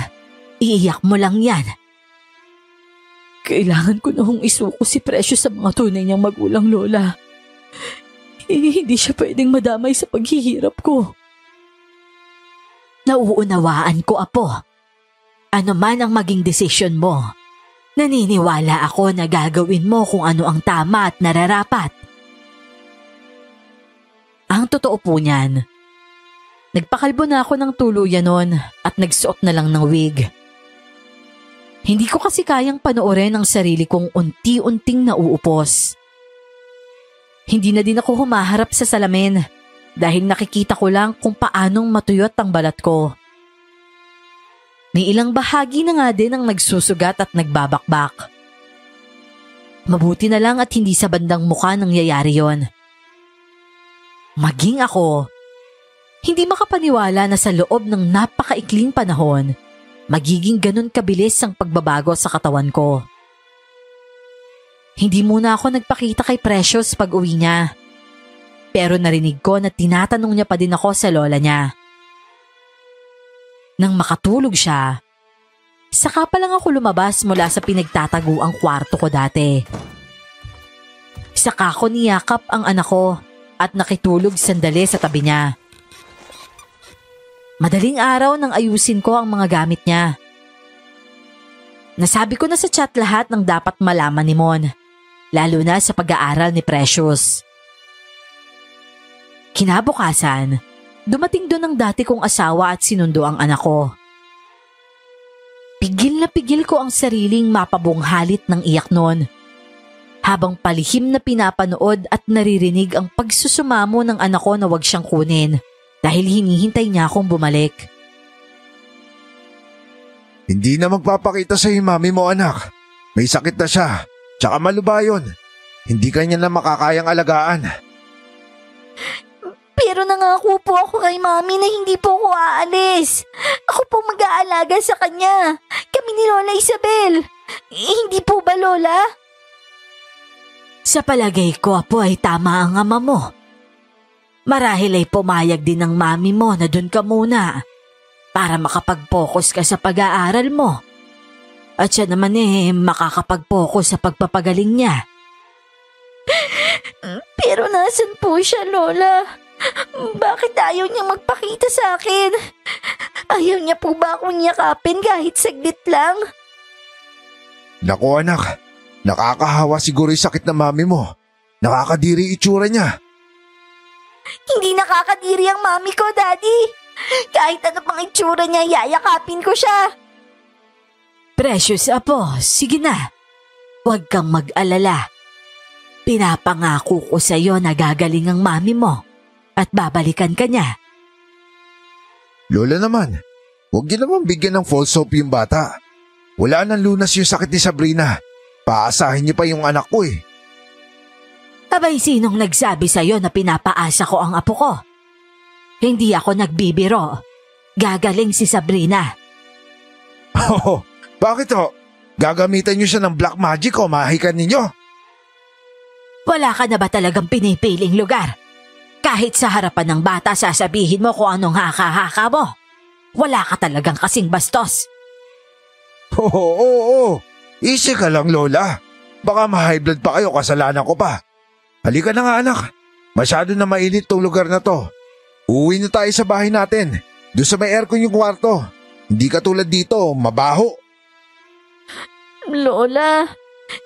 iiyak mo lang yan. Kailangan ko na hong isuko si Precious sa mga tunay niyang magulang, Lola. Hindi siya pwedeng madamay sa paghihirap ko. Nauunawaan ko, Apo. Ano man ang maging desisyon mo, naniniwala ako na gagawin mo kung ano ang tama at nararapat. Ang totoo po niyan, nagpakalbo na ako ng tuluyan noon at nagsuot na lang ng wig. Hindi ko kasi kayang panoorin ang sarili kong unti-unting nauupos. Hindi na din ako humaharap sa salamin dahil nakikita ko lang kung paanong matuyot ang balat ko. May ilang bahagi na nga din ang nagsusugat at nagbabakbak. Mabuti na lang at hindi sa bandang mukha nangyayari yon. Maging ako, hindi makapaniwala na sa loob ng napakaikling panahon, magiging ganun kabilis ang pagbabago sa katawan ko. Hindi muna ako nagpakita kay Precious pag uwi niya. Pero narinig ko na tinatanong niya pa din ako sa lola niya. Nang makatulog siya, saka pa lang ako lumabas mula sa pinagtataguang kwarto ko dati. Saka ko niyakap ang anak ko at nakitulog sandali sa tabi niya. Madaling araw nang ayusin ko ang mga gamit niya. Nasabi ko na sa chat lahat ng dapat malaman ni Mon, lalo na sa pag-aaral ni Precious. Kinabukasan, dumating doon ang dati kong asawa at sinundo ang anak ko. Pigil na pigil ko ang sariling mapabunghalit ng iyak noon, habang palihim na pinapanood at naririnig ang pagsusumamo ng anak ko na wag siyang kunin dahil hinihintay niya akong bumalik. Hindi na magpapakita sa yung mami mo, anak. May sakit na siya. Tsaka maluba yun. Hindi kanya na makakayang alagaan. Pero nangako po ako kay Mami na hindi po ako aalis. Ako po mag-aalaga sa kanya. Kami ni Lola Isabel. Hindi po ba, Lola? Sa palagay ko, apo, ay tama ang ama mo. Marahil ay pumayag din ng mami mo na doon ka muna para makapag-focus ka sa pag-aaral mo. At siya naman makakapag-focus sa pagpapagaling niya. Pero nasan po siya, Lola? Bakit ayaw niya magpakita sa akin? Ayaw niya po ba akong yakapin kahit saglit lang? Naku, anak. Nakakahawa siguro yung sakit ng mami mo. Nakakadiri itsura niya. Hindi nakakadiri ang mami ko, Daddy. Kahit ano pang itsura niya, yayakapin ko siya. Precious, apo, sige na. Huwag kang mag-alala. Pinapangako ko sa iyo na gagaling ang mami mo at babalikan ka niya. Lola naman, huwag niyo naman bigyan ng false hope yung bata. Wala nang lunas yung sakit ni Sabrina. Paasahin niyo pa yung anak ko eh. Abay, sinong nagsabi sa iyo na pinapaasa ko ang apo ko? Hindi ako nagbibiro. Gagaling si Sabrina. Oh, bakit ho? Gagamitan niyo siya ng black magic o mahikan ninyo? Wala ka na ba talagang pinipiling lugar? Kahit sa harapan ng bata sasabihin mo kung anong haka-haka mo. Wala ka talagang kasing bastos. Oo. Easy ka lang, Lola. Baka ma-high blood pa kayo, kasalanan ko pa. Halika na nga, anak. Masyado na mainit tong lugar na to. Uuwi na tayo sa bahay natin. Doon sa may aircon yung kwarto. Hindi katulad dito, mabaho. Lola,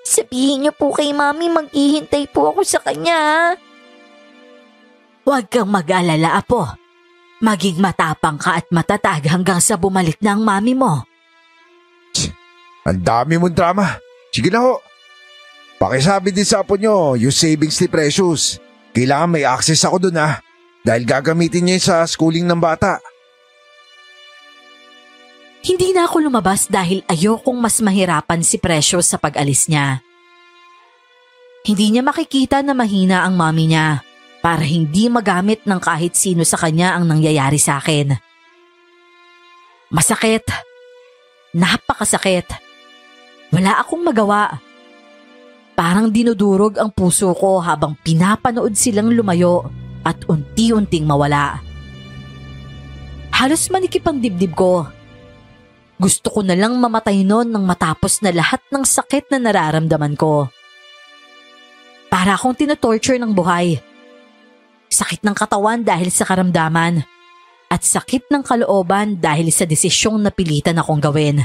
sabihin niyo po kay Mami maghihintay po ako sa kanya. Huwag kang mag-alala, apo. Maging matapang ka at matatag hanggang sa bumalik na ang mami mo. Ang dami mong drama. Sige na ho. Pakisabi din sa apo nyo yung savings ni Precious. Kailangan may access ako dun dahil gagamitin niya sa schooling ng bata. Hindi na ako lumabas dahil ayokong mas mahirapan si Precious sa pag-alis niya. Hindi niya makikita na mahina ang mami niya para hindi magamit ng kahit sino sa kanya ang nangyayari sa akin. Masakit. Napakasakit. Wala akong magawa. Parang dinudurog ang puso ko habang pinapanood silang lumayo at unti-unting mawala. Halos manikip ang dibdib ko. Gusto ko na lang mamatay noon nang matapos na lahat ng sakit na nararamdaman ko. Para akong tinatorture ng buhay. Sakit ng katawan dahil sa karamdaman at sakit ng kalooban dahil sa desisyong napilitan akong gawin.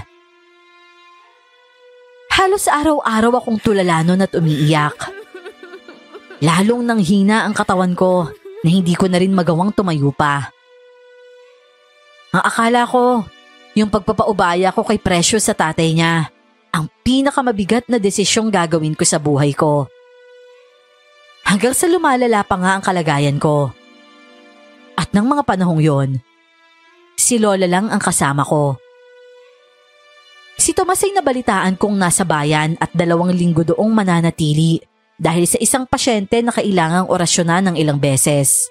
Halos araw-araw akong tulala nun at umiiyak. Lalong nanghina ang katawan ko na hindi ko na rin magawang tumayo pa. Ang akala ko, yung pagpapaubaya ko kay Precious sa tatay niya, ang pinakamabigat na desisyong gagawin ko sa buhay ko. Hanggang sa lumalala pa nga ang kalagayan ko. At ng mga panahong yon, si Lola lang ang kasama ko. Si Tomas ay nabalitaan kong nasa bayan at 2 linggo doong mananatili dahil sa isang pasyente na kailangang orasyonan ng ilang beses.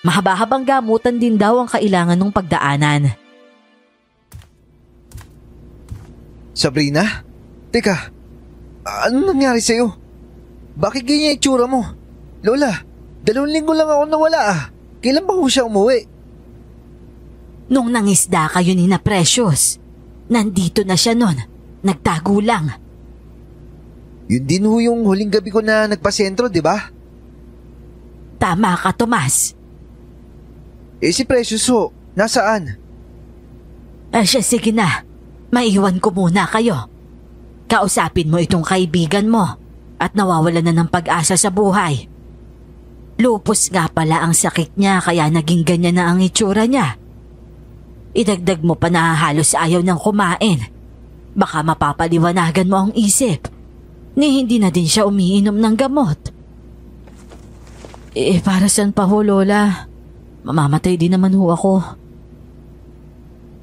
Mahaba-habang gamutan din daw ang kailangan ng pagdaanan. Sabrina? Teka, ano nangyari sa'yo? Bakit ganyan itsura mo? Lola, 2 linggo lang ako nawala ah. Kailan ba ho siya umuwi? Nung nangisda kayo ni na Precious, nandito na siya nun. Nagtago lang. Yun din ho yung huling gabi ko na nagpasentro, di ba? Tama ka, Tomas. Si Precious ho, nasaan? Siya, sige na. Maiwan ko muna kayo. Kausapin mo itong kaibigan mo at nawawalan na ng pag-asa sa buhay. Lupus nga pala ang sakit niya kaya naging ganyan na ang itsura niya. Idagdag mo pa na halos ayaw niyang kumain. Baka mapapaliwanagan mo ang isip. Ni hindi na din siya umiinom ng gamot. Para saan pa ho, Lola? Mamamatay din naman ho ako.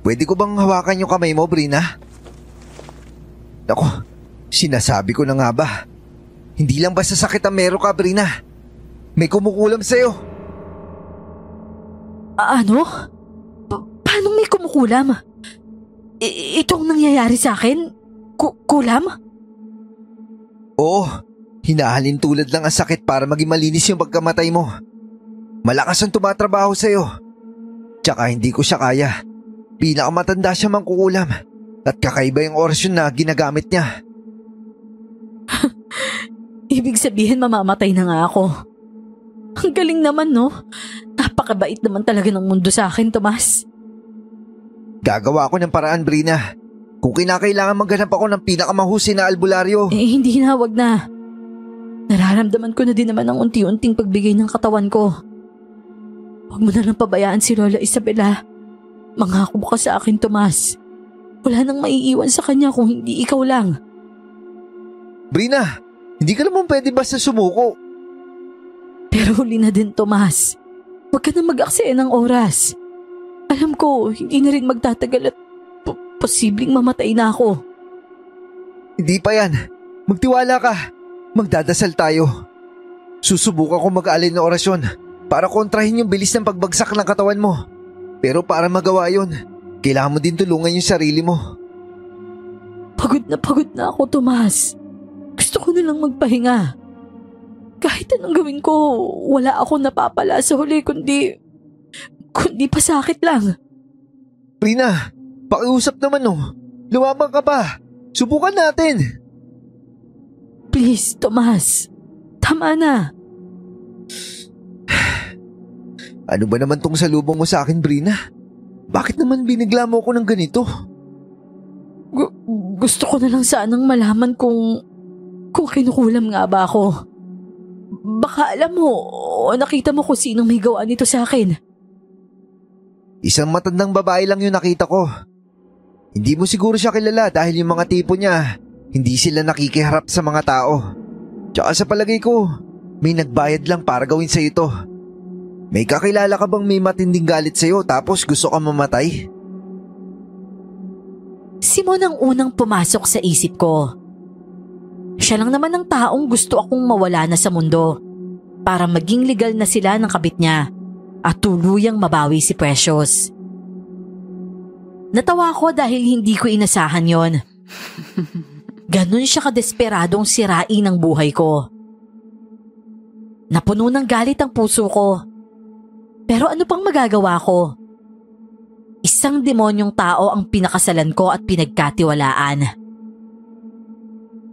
Pwede ko bang hawakan yung kamay mo, Brina? Ako, sinasabi ko na nga ba? Hindi lang basta sakit ang meron ka, Brina. May kumukulam sa'yo. Ano? Paano may kumukulam? Itong nangyayari sa akin? Kulam? Oo, hinahalin tulad lang ang sakit para maging malinis yung pagkamatay mo. Malakas ang tumatrabaho sa'yo. Tsaka hindi ko siya kaya. Pinakamatanda siya mangkukulam at kakaiba yung orasyon na ginagamit niya. Ibig sabihin mamamatay na nga ako. Ang galing naman, no? Napakabait naman talaga ng mundo sa akin, Tomas. Gagawa ako ng paraan, Brina. Kung kinakailangan maghanap ako ng pinakamahusay na albularyo. Hindi na, wag na. Nararamdaman ko na din naman ang unti-unting pagbigay ng katawan ko. Huwag mo na lang pabayaan si Lola Isabela. Mangako ka sa akin, Tomas. Wala nang maiiwan sa kanya kung hindi ikaw lang. Brina, hindi ka naman pwede basta sumuko. Pero huli na din, Tomas. Huwag ka na mag-aksaya ng oras. Alam ko, hindi na rin magtatagal at posibleng mamatay na ako. Hindi pa yan. Magtiwala ka. Magdadasal tayo. Susubukan ko mag-aalin ng orasyon para kontrahin yung bilis ng pagbagsak ng katawan mo. Pero para magawa yun, kailangan mo din tulungan yung sarili mo. Pagod na ako, Tomas. Gusto ko na lang magpahinga. Kahit anong gawin ko, wala akong napapala sa huli kundi pasakit lang. Rina, pakiusap naman oh. Lumabang ka pa. Subukan natin. Please, Tomas. Tama na. Ano ba naman tong salubong mo sa akin, Brina? Bakit naman binigla mo ako ng ganito? Gusto ko na lang sanang malaman kung kinukulam nga ba ako. Baka alam mo o nakita mo kung sinong may gawa nito sa akin. Isang matandang babae lang yung nakita ko. Hindi mo siguro siya kilala dahil yung mga tipo niya, hindi sila nakikiharap sa mga tao. Tsaka sa palagay ko, may nagbayad lang para gawin sa ito. May kakilala ka bang may matinding galit sa'yo tapos gusto ka mamatay? Si Mon ang unang pumasok sa isip ko. Siya lang naman ang taong gusto akong mawala na sa mundo para maging legal na sila ng kabit niya at tuluyang mabawi si Precious. Natawa ko dahil hindi ko inasahan yon. Ganun siya kadesperadong sirain ang buhay ko. Napuno ng galit ang puso ko. Pero ano pang magagawa ko? Isang demonyong tao ang pinakasalan ko at pinagkatiwalaan.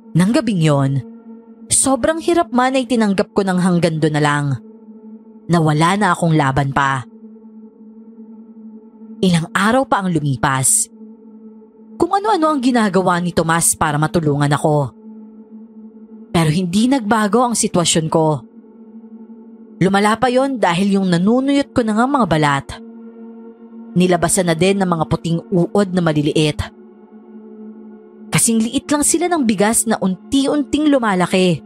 Nang gabing yon, sobrang hirap man ay tinanggap ko ng hanggang doon na lang. Nawala na akong laban pa. Ilang araw pa ang lumipas. Kung ano-ano ang ginagawa ni Tomas para matulungan ako. Pero hindi nagbago ang sitwasyon ko. Lumala pa yon dahil yung nanunuyot ko na nga mga balat. Nilabasan na din ng mga puting uod na maliliit. Kasing liit lang sila ng bigas na unti-unting lumalaki.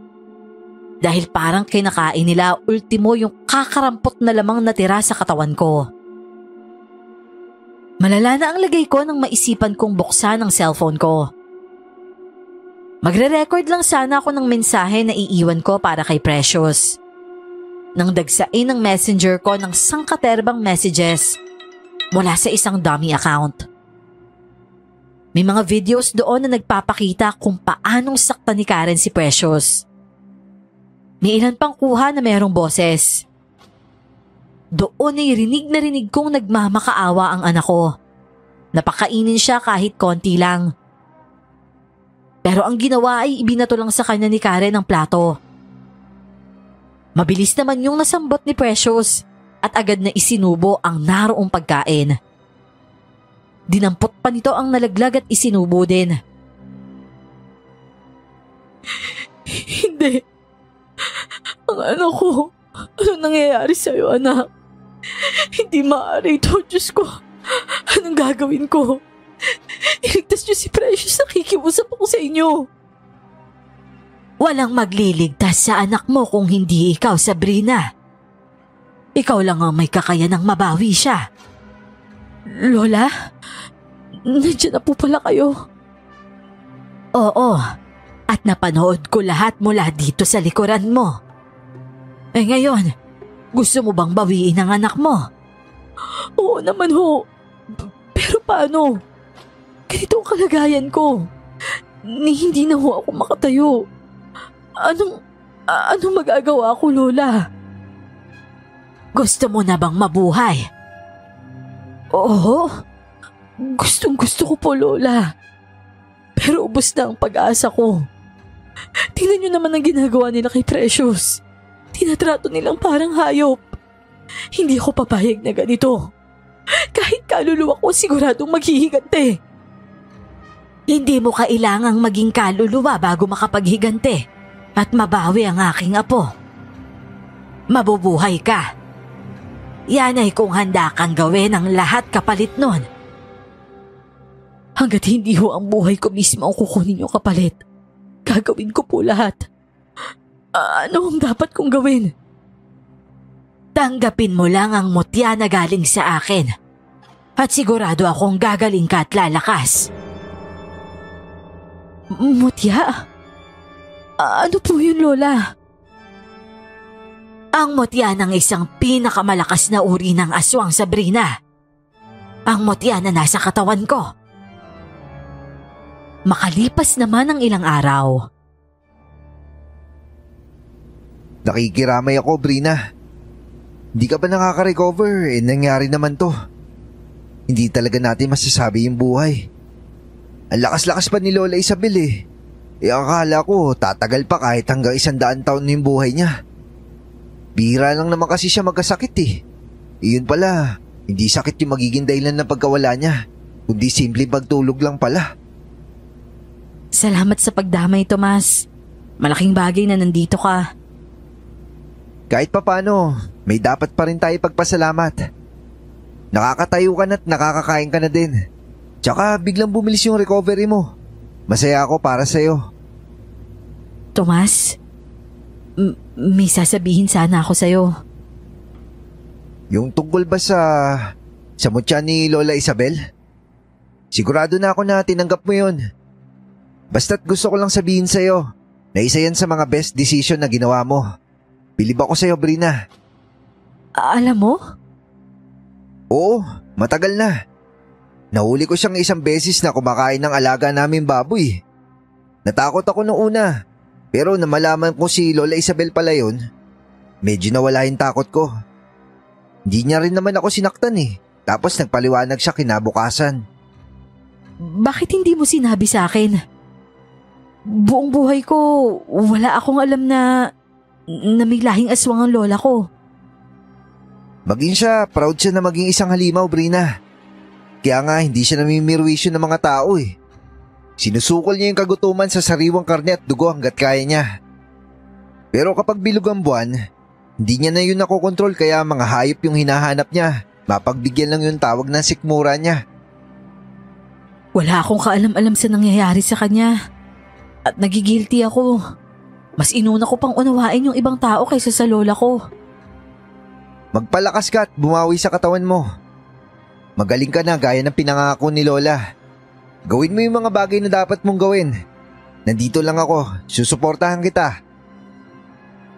Dahil parang kinakain nila ultimo yung kakarampot na lamang natira sa katawan ko. Malala na ang lagay ko nang maisipan kong buksan ang cellphone ko. Magre-record lang sana ako ng mensahe na iiwan ko para kay Precious. Nang dagsain ang messenger ko ng sangkaterbang messages mula sa isang dummy account. May mga videos doon na nagpapakita kung paanong saktan ni Karen si Precious. May ilan pang kuha na mayroong boses. Doon ay rinig na rinig kong nagmamakaawa ang anak ko. Napakainin siya kahit konti lang. Pero ang ginawa ay ibinato lang sa kanya ni Karen ang plato. Mabilis naman yung nasambot ni Precious at agad na isinubo ang naroong pagkain. Dinampot pa nito ang nalaglag at isinubo din. Hindi. Ang anak ko, ano nangyayari sa'yo, anak? Hindi maaari ito, Diyos ko. Anong gagawin ko? Iligtas niyo si Precious, nakikiusap ako sa inyo. Walang magliligtas sa anak mo kung hindi ikaw, Sabrina. Ikaw lang ang may kakayanang mabawi siya. Lola, nandiyan na po pala kayo. Oo, at napanood ko lahat mula dito sa likuran mo. Eh ngayon, gusto mo bang bawiin ang anak mo? Oo naman ho. Pero paano? Ganito ang kalagayan ko. Hindi na ho ako makatayo. Anong magagawa ko, Lola? Gusto mo na bang mabuhay? Oo. Gustong-gusto ko po, Lola. Pero ubos na ang pag-asa ko. Tingnan niyo naman ang ginagawa nila kay Precious. Tinatrato nilang parang hayop. Hindi ako papayag na ganito. Kahit kaluluwa ko siguradong maghihigante. Hindi mo kailangang maging kaluluwa bago makapaghigante at mabawi ang aking apo. Mabubuhay ka. Yan ay kung handa kang gawin ang lahat kapalit nun. Hanggat hindi ho ang buhay ko mismo ang kukunin yung kapalit, gagawin ko po lahat. Ano ang dapat kong gawin? Tanggapin mo lang ang mutya na galing sa akin. At sigurado akong gagaling ka at lalakas. Mutya? Ano po yun, Lola? Ang mutya ng isang pinakamalakas na uri ng aswang, Sabrina. Ang mutya na nasa katawan ko. Makalipas naman ang ilang araw. Nakikiramay ako, Brina. Hindi ka ba nakaka-recover? Nangyari naman to. Hindi talaga natin masasabi yung buhay. Ang lakas-lakas pa ni Lola Isabel eh. Akala ko tatagal pa kahit hanggang 100 taon na yung buhay niya. Bihira lang naman kasi siya magkasakit eh. Iyon pala, hindi sakit yung magiging dahilan ng pagkawala niya, kundi simple pagtulog lang pala. Salamat sa pagdamay, Tomas. Malaking bagay na nandito ka. Kahit papano, may dapat pa rin tayo pagpasalamat. Nakakatayo ka na at nakakakain ka na din. Tsaka biglang bumilis yung recovery mo. Masaya ako para sa'yo. Tomas, may sasabihin sana ako sa'yo. Yung tungkol ba sa mutya ni Lola Isabel? Sigurado na ako na tinanggap mo yun. Basta't gusto ko lang sabihin sa'yo na isa yan sa mga best decision na ginawa mo. Bilib ako sa'yo, Brina. Alam mo? Oo, matagal na. Nahuli ko siyang isang beses na kumakain ng alaga namin baboy. Natakot ako noong una, pero na malaman ko si Lola Isabel pala yun, medyo nawala yung takot ko. Hindi niya rin naman ako sinaktan eh, tapos nagpaliwanag siya kinabukasan. Bakit hindi mo sinabi sa akin? Buong buhay ko, wala akong alam na may lahing aswang ang lola ko. Maging siya, proud siya na maging isang halimaw, Brina. Kaya nga hindi siya namimirwisyo ng mga tao eh. Sinusukol niya yung kagutuman sa sariwang karne at dugo hanggat kaya niya. Pero kapag bilog ang buwan, hindi niya na yun nakokontrol kaya mga hayop yung hinahanap niya. Mapagbigyan lang yung tawag ng sikmura niya. Wala akong kaalam-alam sa nangyayari sa kanya. At nagigilty ako. Mas inuna ko pang unawain yung ibang tao kaysa sa lola ko. Magpalakas ka at bumawi sa katawan mo. Magaling ka na gaya ng pinangako ni Lola. Gawin mo yung mga bagay na dapat mong gawin. Nandito lang ako, susuportahan kita.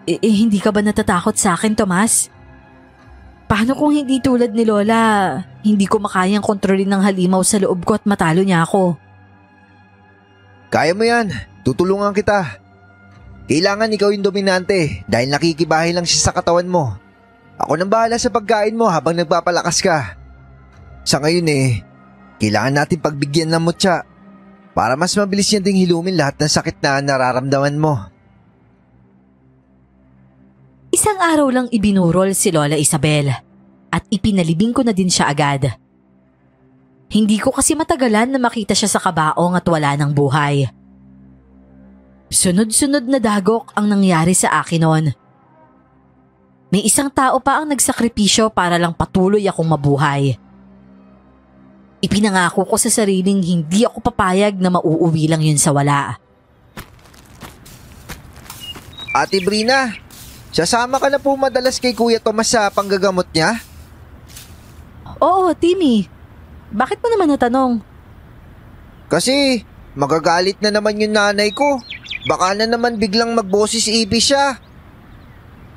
Hindi ka ba natatakot sa akin, Tomas? Paano kung hindi tulad ni Lola, hindi ko makayang kontrolin ng halimaw sa loob ko at matalo niya ako? Kaya mo yan, tutulungan kita. Kailangan ikaw yung dominante dahil nakikibahay lang siya sa katawan mo. Ako nang bahala sa pagkain mo habang nagpapalakas ka. Sa ngayon kailangan natin pagbigyan ng mutya para mas mabilis niya ding hilumin lahat ng sakit na nararamdaman mo. Isang araw lang ibinurol si Lola Isabel at ipinalibing ko na din siya agad. Hindi ko kasi matagalan na makita siya sa kabaong at wala ng buhay. Sunod-sunod na dagok ang nangyari sa akin noon. May isang tao pa ang nagsakripisyo para lang patuloy akong mabuhay. Ipinangako ko sa sariling hindi ako papayag na mauuwi lang yun sa wala. Ate Brina, sasama ka na po madalas kay Kuya Tomas sa panggagamot niya? Oo, Timmy. Bakit mo naman natanong? Kasi magagalit na naman yung nanay ko. Baka na naman biglang magboses ibis siya.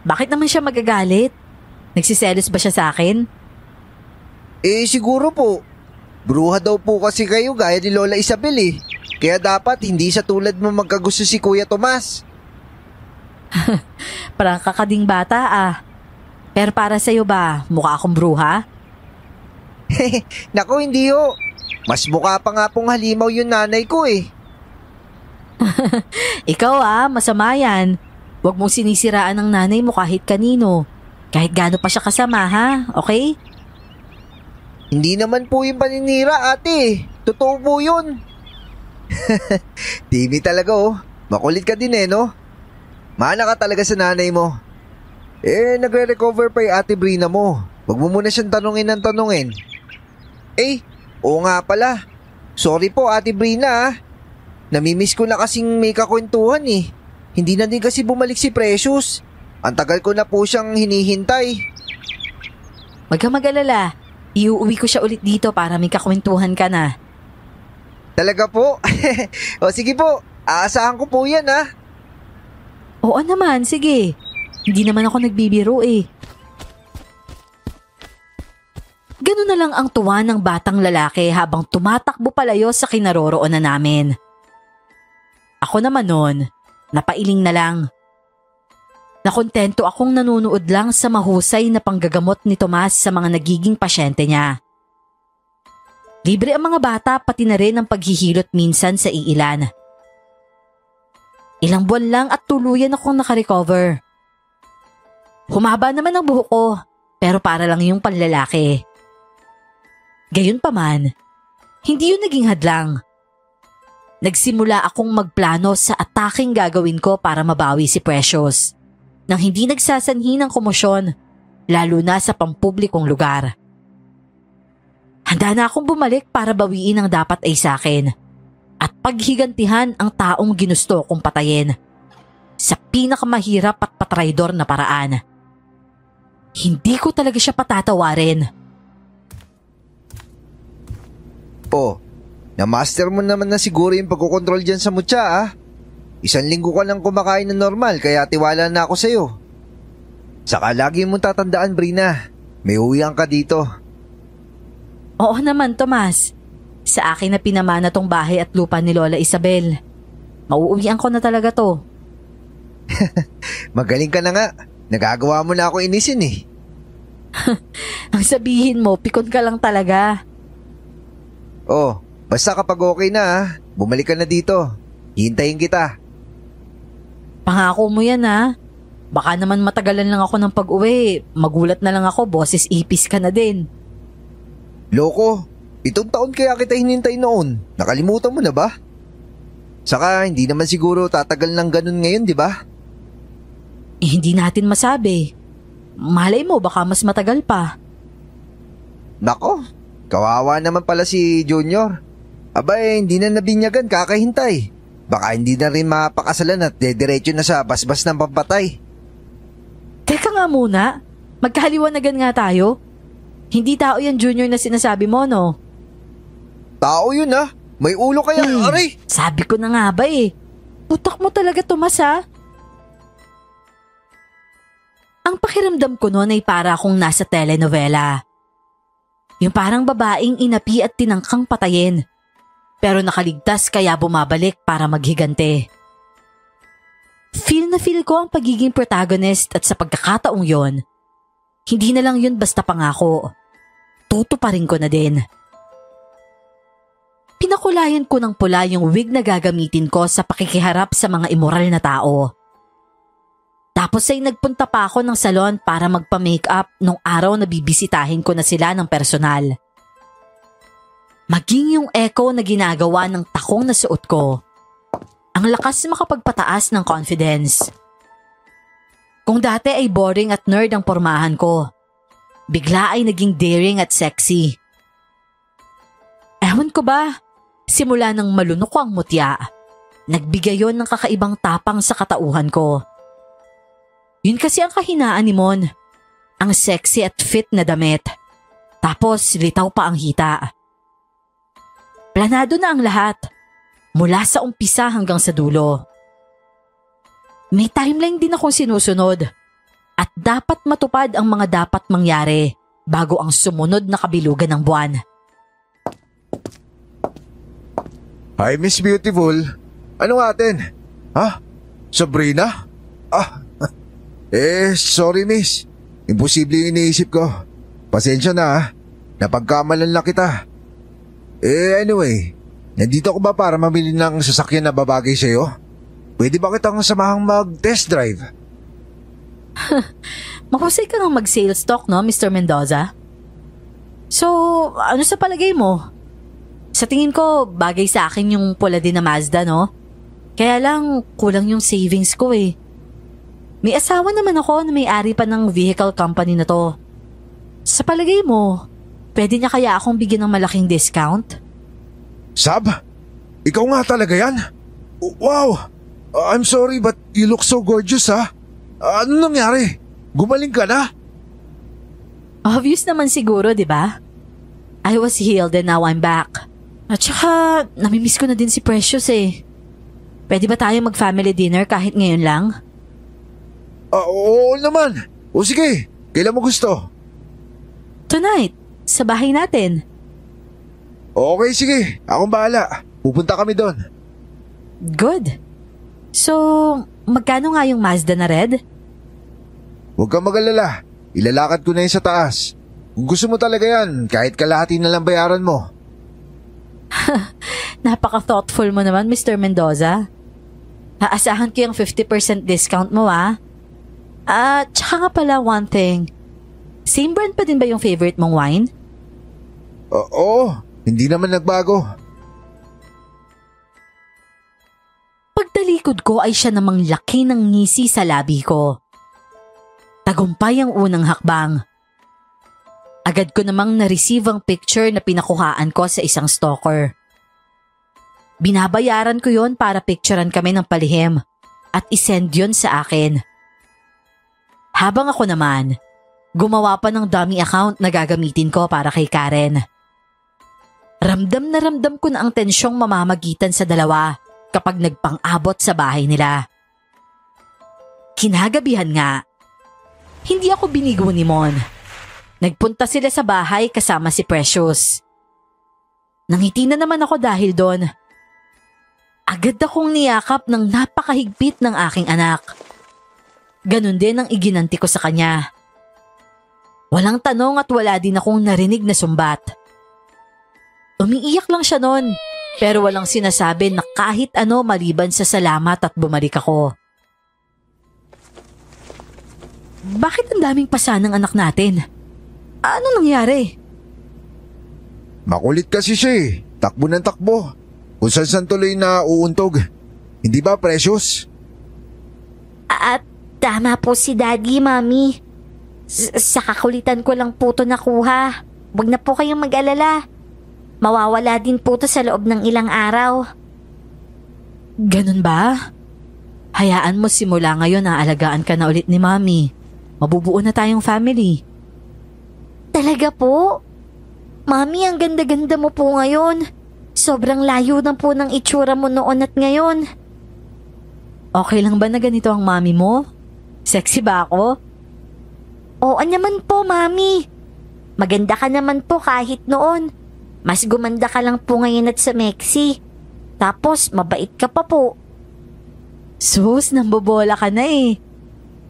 Bakit naman siya magagalit? Nagsiselos ba siya sa akin? Siguro po. Bruha daw po kasi kayo gaya ni Lola Isabel Kaya dapat hindi sa tulad mo magkagusto si Kuya Tomas. Parang kakading bata ah. Pero para sa'yo ba, mukha akong bruha? Naku, hindi ho. Mas mukha pa nga pong halimaw yung nanay ko Ikaw masama yan. Huwag mong sinisiraan ng nanay mo kahit kanino. Kahit gaano pa siya kasama, ha? Okay? Hindi naman po yung paninira, ate. Totoo po yun. Timmy talaga Makulit ka din no? Mana ka talaga sa nanay mo. Nagre-recover pa yung ate Brina mo. Huwag mo muna siyang tanungin ng tanungin. Oo nga pala. Sorry po, ate Brina. Namimiss ko na kasing may kakwentuhan Hindi na din kasi bumalik si Precious. Ang tagal ko na po siyang hinihintay. Huwag kang mag-alala. Iuuwi ko siya ulit dito para may kakwentuhan ka na. Talaga po? O sige po, aasahan ko po yan Oo naman, sige. Hindi naman ako nagbibiro Ganun na lang ang tuwa ng batang lalaki habang tumatakbo palayo sa kinaroroonan namin. Ako naman noon, napailing na lang. Nakontento akong nanunood lang sa mahusay na panggagamot ni Tomas sa mga nagiging pasyente niya. Libre ang mga bata pati na rin ang paghihilot minsan sa iilan. Ilang buwan lang at tuluyan akong nakarecover. Humaba naman ang buhok ko pero para lang yung panlalaki. Gayunpaman, hindi yun naging hadlang. Nagsimula akong magplano sa ataking gagawin ko para mabawi si Precious nang hindi nagsasanhi ng komosyon, lalo na sa pampublikong lugar. Handa na akong bumalik para bawiin ang dapat ay sa akin at paghigantihan ang taong ginusto kong patayin sa pinakamahirap at patraidor na paraan. Hindi ko talaga siya patatawarin. Na-master mo naman na siguro yung pagkokontrol dyan sa mutya 1 linggo ka lang kumakain ng normal kaya tiwala na ako sa'yo. Saka lagi mong tatandaan, Brina, may uwian ka dito. Oo naman, Tomas. Sa akin na pinamana tong bahay at lupa ni Lola Isabel. Mauuwian ko na talaga to. Magaling ka na nga. Nagagawa mo na ako inisin Ang sabihin mo, pikon ka lang talaga. Basta kapag okay na bumalik ka na dito. Hintayin kita. Pangako mo yan Baka naman matagalan lang ako ng pag-uwi. Magulat na lang ako, boses ipis ka na din. Loko, 7 taon kaya kita hinintay noon. Nakalimutan mo na ba? Saka hindi naman siguro tatagal ng ganun ngayon, di ba? Hindi natin masabi. Malay mo, baka mas matagal pa. Nako, kawawa naman pala si Junior. Abay, hindi na nabinyagan kakahintay. Baka hindi na rin mapakasalan at dediretso na sa basbas ng pampatay. Teka nga muna, magkahaliwanagan nga tayo. Hindi tao yan Junior na sinasabi mo, no? Tao yun ah. May ulo kaya, aray! Sabi ko na nga ba eh. Utak mo talaga, Tomas, ha? Ang pakiramdam ko noon ay para akong nasa telenovela. Yung parang babaeng inapi at tinangkang patayin. Pero nakaligtas kaya bumabalik para maghigante. Feel na feel ko ang pagiging protagonist at sa pagkakataong yon, hindi na lang yun basta pangako. Tutuparin ko na din. Pinakulayan ko ng pula yung wig na gagamitin ko sa pakikiharap sa mga immoral na tao. Tapos ay nagpunta pa ako ng salon para magpa-makeup nung araw na bibisitahin ko na sila ng personal. Maging yung echo na ginagawa ng takong na suot ko, ang lakas makapagpataas ng confidence. Kung dati ay boring at nerd ang pormahan ko, bigla ay naging daring at sexy. Ewan ko ba, simula nang malunok ko ang mutya, nagbigay yon ng kakaibang tapang sa katauhan ko. Yun kasi ang kahinaan ni Mon, ang sexy at fit na damit, tapos litaw pa ang hita. Planado na ang lahat, mula sa umpisa hanggang sa dulo. May timeline din akong sinusunod at dapat matupad ang mga dapat mangyari bago ang sumunod na kabilugan ng buwan. Hi, Miss Beautiful. Ano atin? Ha? Sabrina? Sorry miss. Imposible yung iniisip ko. Pasensya na ha. Napagkamalan lang kita. Anyway, nandito ako ba para mamili ng sasakyan na babagay sa'yo? Pwede ba kitang samahang mag-test drive? Mahusay ka ng mag-sales talk, no, Mr. Mendoza? So, ano sa palagay mo? Sa tingin ko, bagay sa akin yung pula din na Mazda, no? Kaya lang, kulang yung savings ko eh. May asawa naman ako na may-ari pa ng vehicle company na to. Sa palagay mo, pwede niya kaya akong bigyan ng malaking discount? Sab? Ikaw nga talaga yan? Wow! I'm sorry but you look so gorgeous ha? Ano nangyari? Gumaling ka na? Obvious naman siguro, di ba? I was healed and now I'm back. At saka, namimiss ko na din si Precious eh. Pwede ba tayo mag-family dinner kahit ngayon lang? Oo naman. O sige, kailan mo gusto? Tonight, sa bahay natin. Okay, sige. Akong bahala. Pupunta kami doon. Good. So, magkano nga yung Mazda na red? Huwag kang mag-alala. Ilalakad ko na yun sa taas. Kung gusto mo talaga yan, kahit kalahati na lang bayaran mo. Napaka-thoughtful mo naman, Mr. Mendoza. Aasahan ko yung 50% discount mo, ah. Tsaka nga pala one thing. Same brand pa din ba yung favorite mong wine? Oo, hindi naman nagbago. Pagtalikod ko ay siya namang laki ng ngisi sa labi ko. Tagumpay ang unang hakbang. Agad ko namang na-receive ang picture na pinakuhaan ko sa isang stalker. Binabayaran ko yon para picturean kami ng palihim at isend yon sa akin. Habang ako naman, gumawa pa ng dummy account na gagamitin ko para kay Karen. Ramdam na ramdam ko na ang tensyong mamamagitan sa dalawa kapag nagpang-abot sa bahay nila. Kinagabihan nga, hindi ako binigo ni Mon. Nagpunta sila sa bahay kasama si Precious. Nangiti na naman ako dahil doon. Agad akong niyakap ng napakahigpit ng aking anak. Ganon din ang iginanti ko sa kanya. Walang tanong at wala din akong narinig na sumbat. Umiiyak lang siya noon, pero walang sinasabi na kahit ano maliban sa salamat at bumalik ako. Bakit ang daming pasa ng anak natin? Ano nangyari? Makulit kasi siya eh. Takbo ng takbo. Kung saan tuloy na uuntog. Hindi ba, Precious? At tama po si Daddy, Mami. Sa kakulitan ko lang po to nakuha. Huwag na po kayong mag-alala. Mawawala din po to sa loob ng ilang araw. Ganun ba? Hayaan mo simula ngayon na alagaan ka na ulit ni Mami. Mabubuo na tayong family. Talaga po? Mami, ang ganda-ganda mo po ngayon. Sobrang layo na po ng itsura mo noon at ngayon. Okay lang ba na ganito ang mami mo? Sexy ba ako? Oo naman po, Mami. Maganda ka naman po kahit noon. Mas gumanda ka lang po ngayon at sa Mexi. Tapos, mabait ka pa po. Sus, nambobola ka na eh.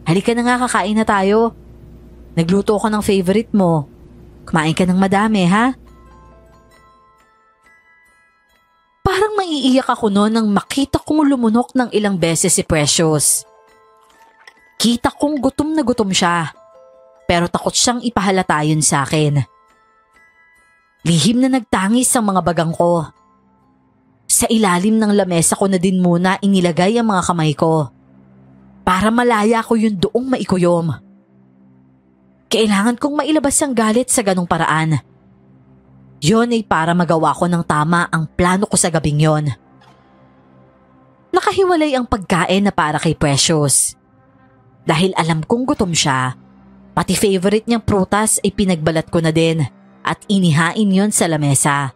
Halika na nga, kakain na tayo. Nagluto ko ng favorite mo. Kumain ka ng madami, ha? Parang maiiyak ako noon nang makita kong lumunok ng ilang beses si Precious. Kita kong gutom na gutom siya, pero takot siyang ipahalata yun sa akin. Lihim na nagtangis ang mga bagang ko. Sa ilalim ng lamesa ko na din muna inilagay ang mga kamay ko para malaya ko yung doong maikuyom. Kailangan kong mailabas ang galit sa ganong paraan. Yon ay para magawa ko ng tama ang plano ko sa gabing yon. Nakahiwalay ang pagkain na para kay Precious. Dahil alam kong gutom siya, pati favorite niyang prutas ay pinagbalat ko na din at inihain yon sa lamesa.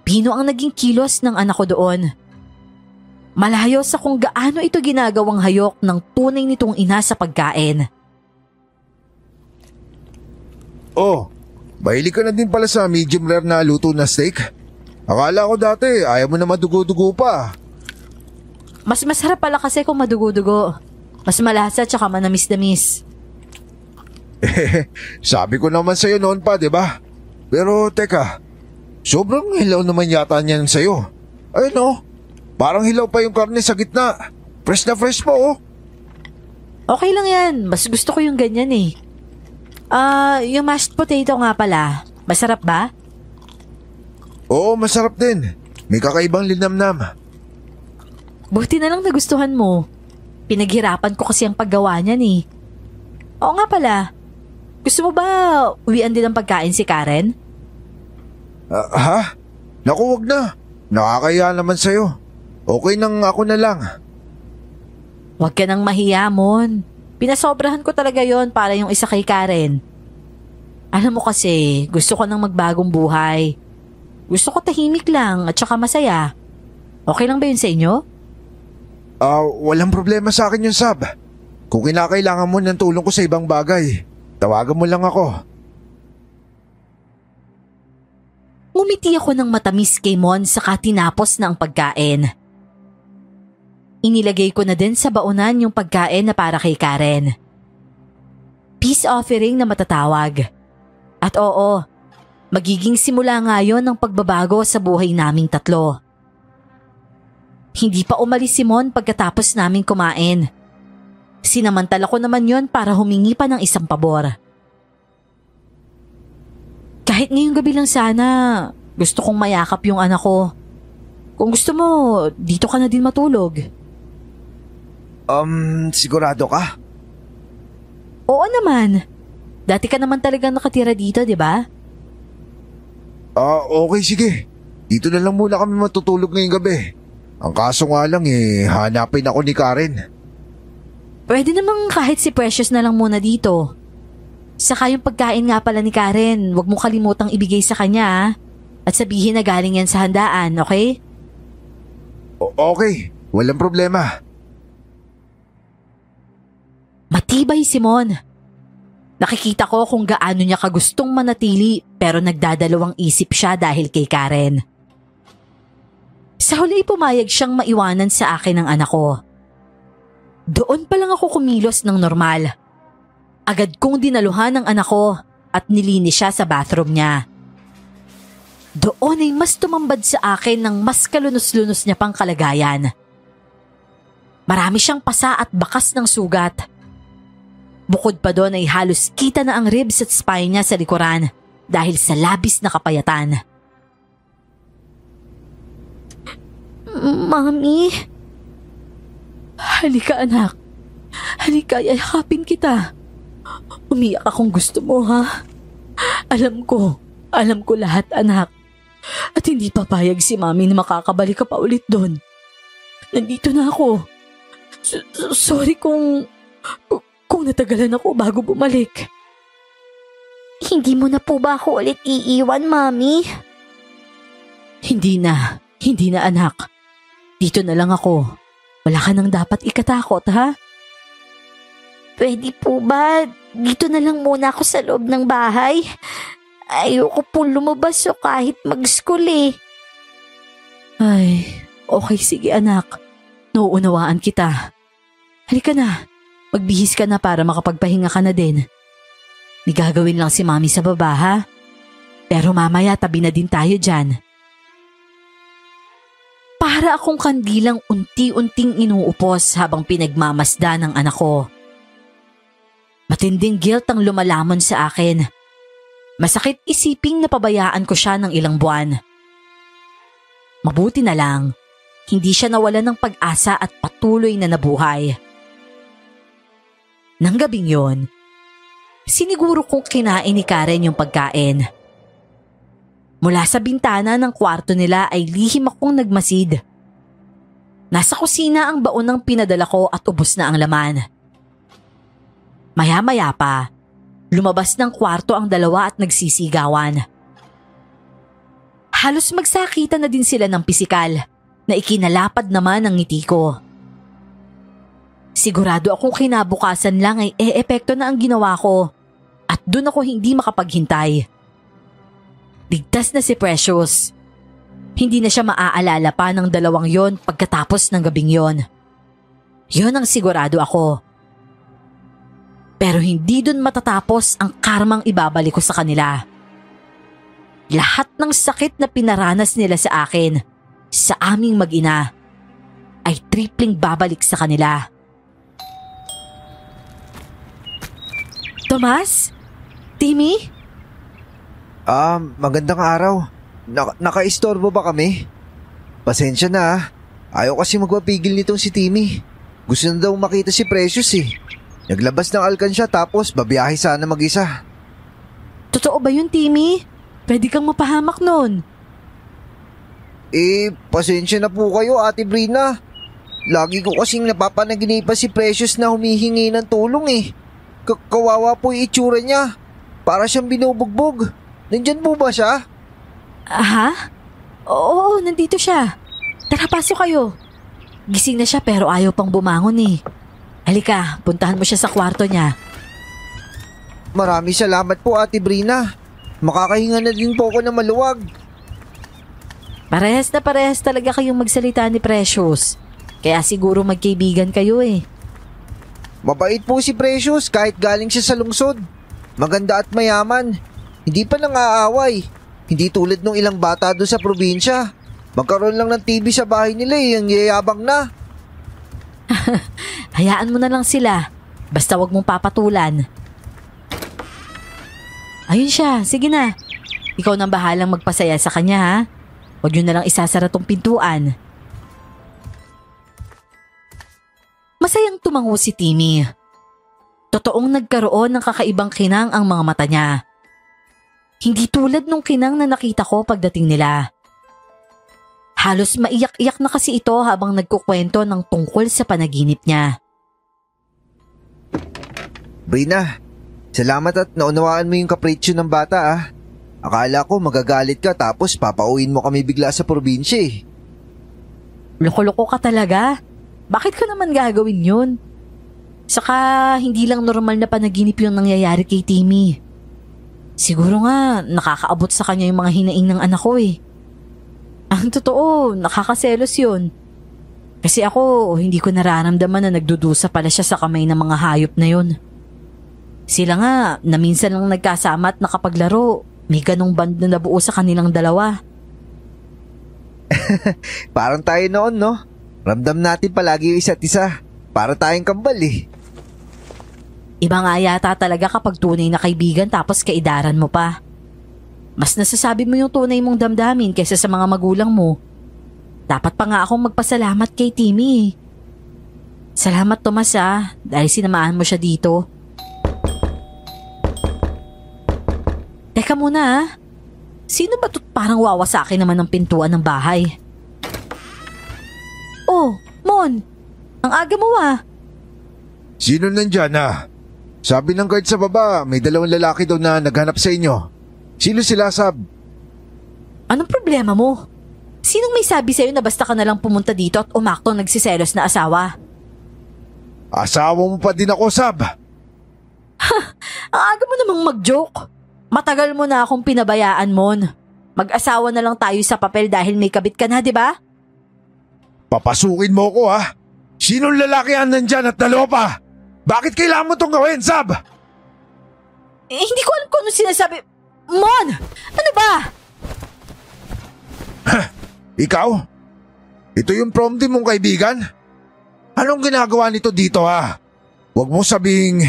Pino ang naging kilos ng anak ko doon. Malayo sa kung gaano ito ginagawang hayok ng tunay nitong ina sa pagkain. Oh, mahilig ka na din pala sa medium rare na luto na steak? Akala ko dati ayaw mo na madugo-dugo pa. Mas masarap pala kasi kung madugo-dugo. Mas malasa tsaka manamis-damis. Sabi ko naman sa'yo noon pa, di ba? Pero teka, sobrang hilaw naman yata niyan sa'yo. Ayun oh, parang hilaw pa yung karne sa gitna. Fresh na fresh pa oh. Okay lang yan, mas gusto ko yung ganyan eh. Yung mashed potato nga pala, masarap ba? Oo, masarap din. May kakaibang linamnam. Buti na lang nagustuhan mo. Pinaghirapan ko kasi ang paggawa niyan eh. Oo nga pala, gusto mo ba uwian din ang pagkain si Karen? Ha? Naku, wag na. Nakakaya naman sa'yo. Okay nang ako na lang. Huwag ka nang mahiya, Mon. Pinasobrahan ko talaga yon para yung isa kay Karen. Alam mo kasi, gusto ko nang magbagong buhay. Gusto ko tahimik lang at saka masaya. Okay lang ba yun sa inyo? Walang problema sa akin yung Sab. Kung kinakailangan mo ng tulong ko sa ibang bagay, tawagan mo lang ako. Ngumiti ako ng matamis kay Mon saka tinapos na ang pagkain. Inilagay ko na din sa baunan yung pagkain na para kay Karen. Peace offering na matatawag. At oo, magiging simula nga yon ng pagbabago sa buhay naming tatlo. Hindi pa umalis si Mon pagkatapos naming kumain. Sinamantala ko naman yon para humingi pa ng isang pabor. Kahit ngayong gabi lang sana, gusto kong mayakap yung anak ko. Kung gusto mo, dito ka na din matulog. Sigurado ka? Oo naman. Dati ka naman talagang nakatira dito, di ba? Okay, sige. Dito na lang muna kami matutulog ngayong gabi. Ang kaso nga lang hanapin ako ni Karen. Pwede namang kahit si Precious na lang muna dito. Saka yung pagkain nga pala ni Karen, huwag mong kalimutang ibigay sa kanya ha? At sabihin na galing yan sa handaan, okay? Okay, walang problema. Matibay si Mon. Nakikita ko kung gaano niya kagustong manatili pero nagdadalawang isip siya dahil kay Karen. Sa huli pumayag siyang maiwanan sa akin ng anak ko. Doon pa lang ako kumilos ng normal. Agad kong dinaluhan ng anak ko at nilinis siya sa bathroom niya. Doon ay mas tumambad sa akin ng mas kalunos-lunos niya pang kalagayan. Marami siyang pasa at bakas ng sugat. Bukod pa doon ay halos kita na ang ribs at spine niya sa likuran dahil sa labis na kapayatan. Mami? Halika anak. Halika, yakapin kita. Umiyak akong gusto mo ha. Alam ko lahat anak. At hindi papayag si Mami na makakabalik ka pa ulit doon. Nandito na ako. Sorry kung natagalan ako bago bumalik. Hindi mo na po ba ako ulit iiwan, Mami? Hindi na anak. Dito na lang ako. Wala ka nang dapat ikatakot, ha? Pwede po ba dito na lang muna ako sa loob ng bahay? Ayoko po lumabas o kahit mag-school eh. Ay, okay, sige anak. Nauunawaan kita. Halika na. Magbihis ka na para makapagpahinga ka na din. May gagawin lang si Mami sa baba, ha? Pero mamaya tabi na din tayo dyan. Para akong kandilang unti-unting inuupos habang pinagmamasda ng anak ko. Matinding guilt ang lumalamon sa akin. Masakit isiping napabayaan ko siya ng ilang buwan. Mabuti na lang, hindi siya nawalan ng pag-asa at patuloy na nabuhay. Nang gabing yon, siniguro kong kinain ni Karen yung pagkain. Mula sa bintana ng kwarto nila ay lihim akong nagmasid. Nasa kusina ang baon ng pinadala ko at ubos na ang laman. Maya-maya pa, lumabas ng kwarto ang dalawa at nagsisigawan. Halos magsakitan na din sila ng pisikal na ikinalapad naman ang ngiti ko. Sigurado akong kinabukasan lang ay epekto na ang ginawa ko at doon ako hindi makapaghintay. Ligtas na si Precious. Hindi na siya maaalala pa ng dalawang yon pagkatapos ng gabing yon. Yon ang sigurado ako. Pero hindi doon matatapos ang karmang ibabalik ko sa kanila. Lahat ng sakit na pinaranas nila sa akin, sa aming mag-ina, ay tripling babalik sa kanila. Tomas? Timmy? Magandang araw. Naka-istorbo ba kami? Pasensya na ah. Ayaw kasi magpapigil nitong si Timmy. Gusto na daw makita si Precious eh. Naglabas ng alkansya tapos babiyahe sana mag-isa. Totoo ba yun, Timmy? Pwede kang mapahamak nun. Pasensya na po kayo, Ate Brina. Lagi ko kasing napapanaginipan si Precious na humihingi ng tulong eh. Kawawa po yung itsura niya. Para siyang binubugbog. Nandyan po ba siya? Ha? Oo, nandito siya. Tara, pasok kayo. Gising na siya pero ayaw pang bumangon eh. Halika, puntahan mo siya sa kwarto niya. Maraming salamat po, Ate Brina. Makakahinga na din po ako ng maluwag. Parehas na parehas talaga kayong magsalita ni Precious. Kaya siguro magkaibigan kayo eh. Mabait po si Precious kahit galing siya sa lungsod. Maganda at mayaman. Hindi pa nang-aaway. Hindi tulad nung ilang bata doon sa probinsya. Magkaroon lang ng TV sa bahay nila eh, ang yayabang na. Hayaan mo na lang sila. Basta wag mong papatulan. Ayun siya, sige na. Ikaw nang bahalang magpasaya sa kanya ha. Huwag yun na lang isasara tong pintuan. Masayang tumango si Timmy. Totoong nagkaroon ng kakaibang kinang ang mga mata niya. Hindi tulad nung kinang na nakita ko pagdating nila. Halos maiyak-iyak na kasi ito habang nagkukwento ng tungkol sa panaginip niya. Brina, salamat at naunawaan mo yung kapritsyo ng bata ah. Akala ko magagalit ka tapos papauwiin mo kami bigla sa probinsya eh. Loko-loko ka talaga. Bakit ka naman gagawin yun? Saka hindi lang normal na panaginip yung nangyayari kay Timmy. Siguro nga nakakaabot sa kanya yung mga hinaing ng anak ko eh. Ang totoo, nakakaselos yun. Kasi ako, hindi ko nararamdaman na nagdudusa pala siya sa kamay ng mga hayop na yun. Sila nga, na minsan lang nagkasama at nakapaglaro, may ganong band na nabuo sa kanilang dalawa. Parang tayo noon no? Ramdam natin palagi yung isa't isa. Para tayong kambal eh. Iba nga yata talaga kapag tunay na kaibigan tapos kaidaran mo pa. Mas nasasabi mo yung tunay mong damdamin kaysa sa mga magulang mo. Dapat pa nga akong magpasalamat kay Timmy. Salamat Tomas dahil sinamaan mo siya dito. Teka muna Sino ba to't parang wawasakin naman ng pintuan ng bahay? Oh, Mon? Ang aga mo Sino nandyan Sabi ng guard sa baba, may 2 lalaki daw na naghanap sa inyo. Sino sila, Sab? Anong problema mo? Sinong may sabi sa'yo na basta ka nalang pumunta dito at umaktong nagsiselos na asawa? Asawa mo pa din ako, Sab. Ang aga mo namang mag-joke. Matagal mo na akong pinabayaan, Mon. Mag-asawa na lang tayo sa papel dahil may kabit ka na, di ba? Papasukin mo ko Sinong lalaki ang nandyan at 2 pa? Bakit kailangan mo itong gawin, Sab? Hindi ko alam kung ano sinasabi. Mon! Ano ba? Ikaw? Ito yung prom team mong kaibigan? Anong ginagawa nito dito Huwag mo sabing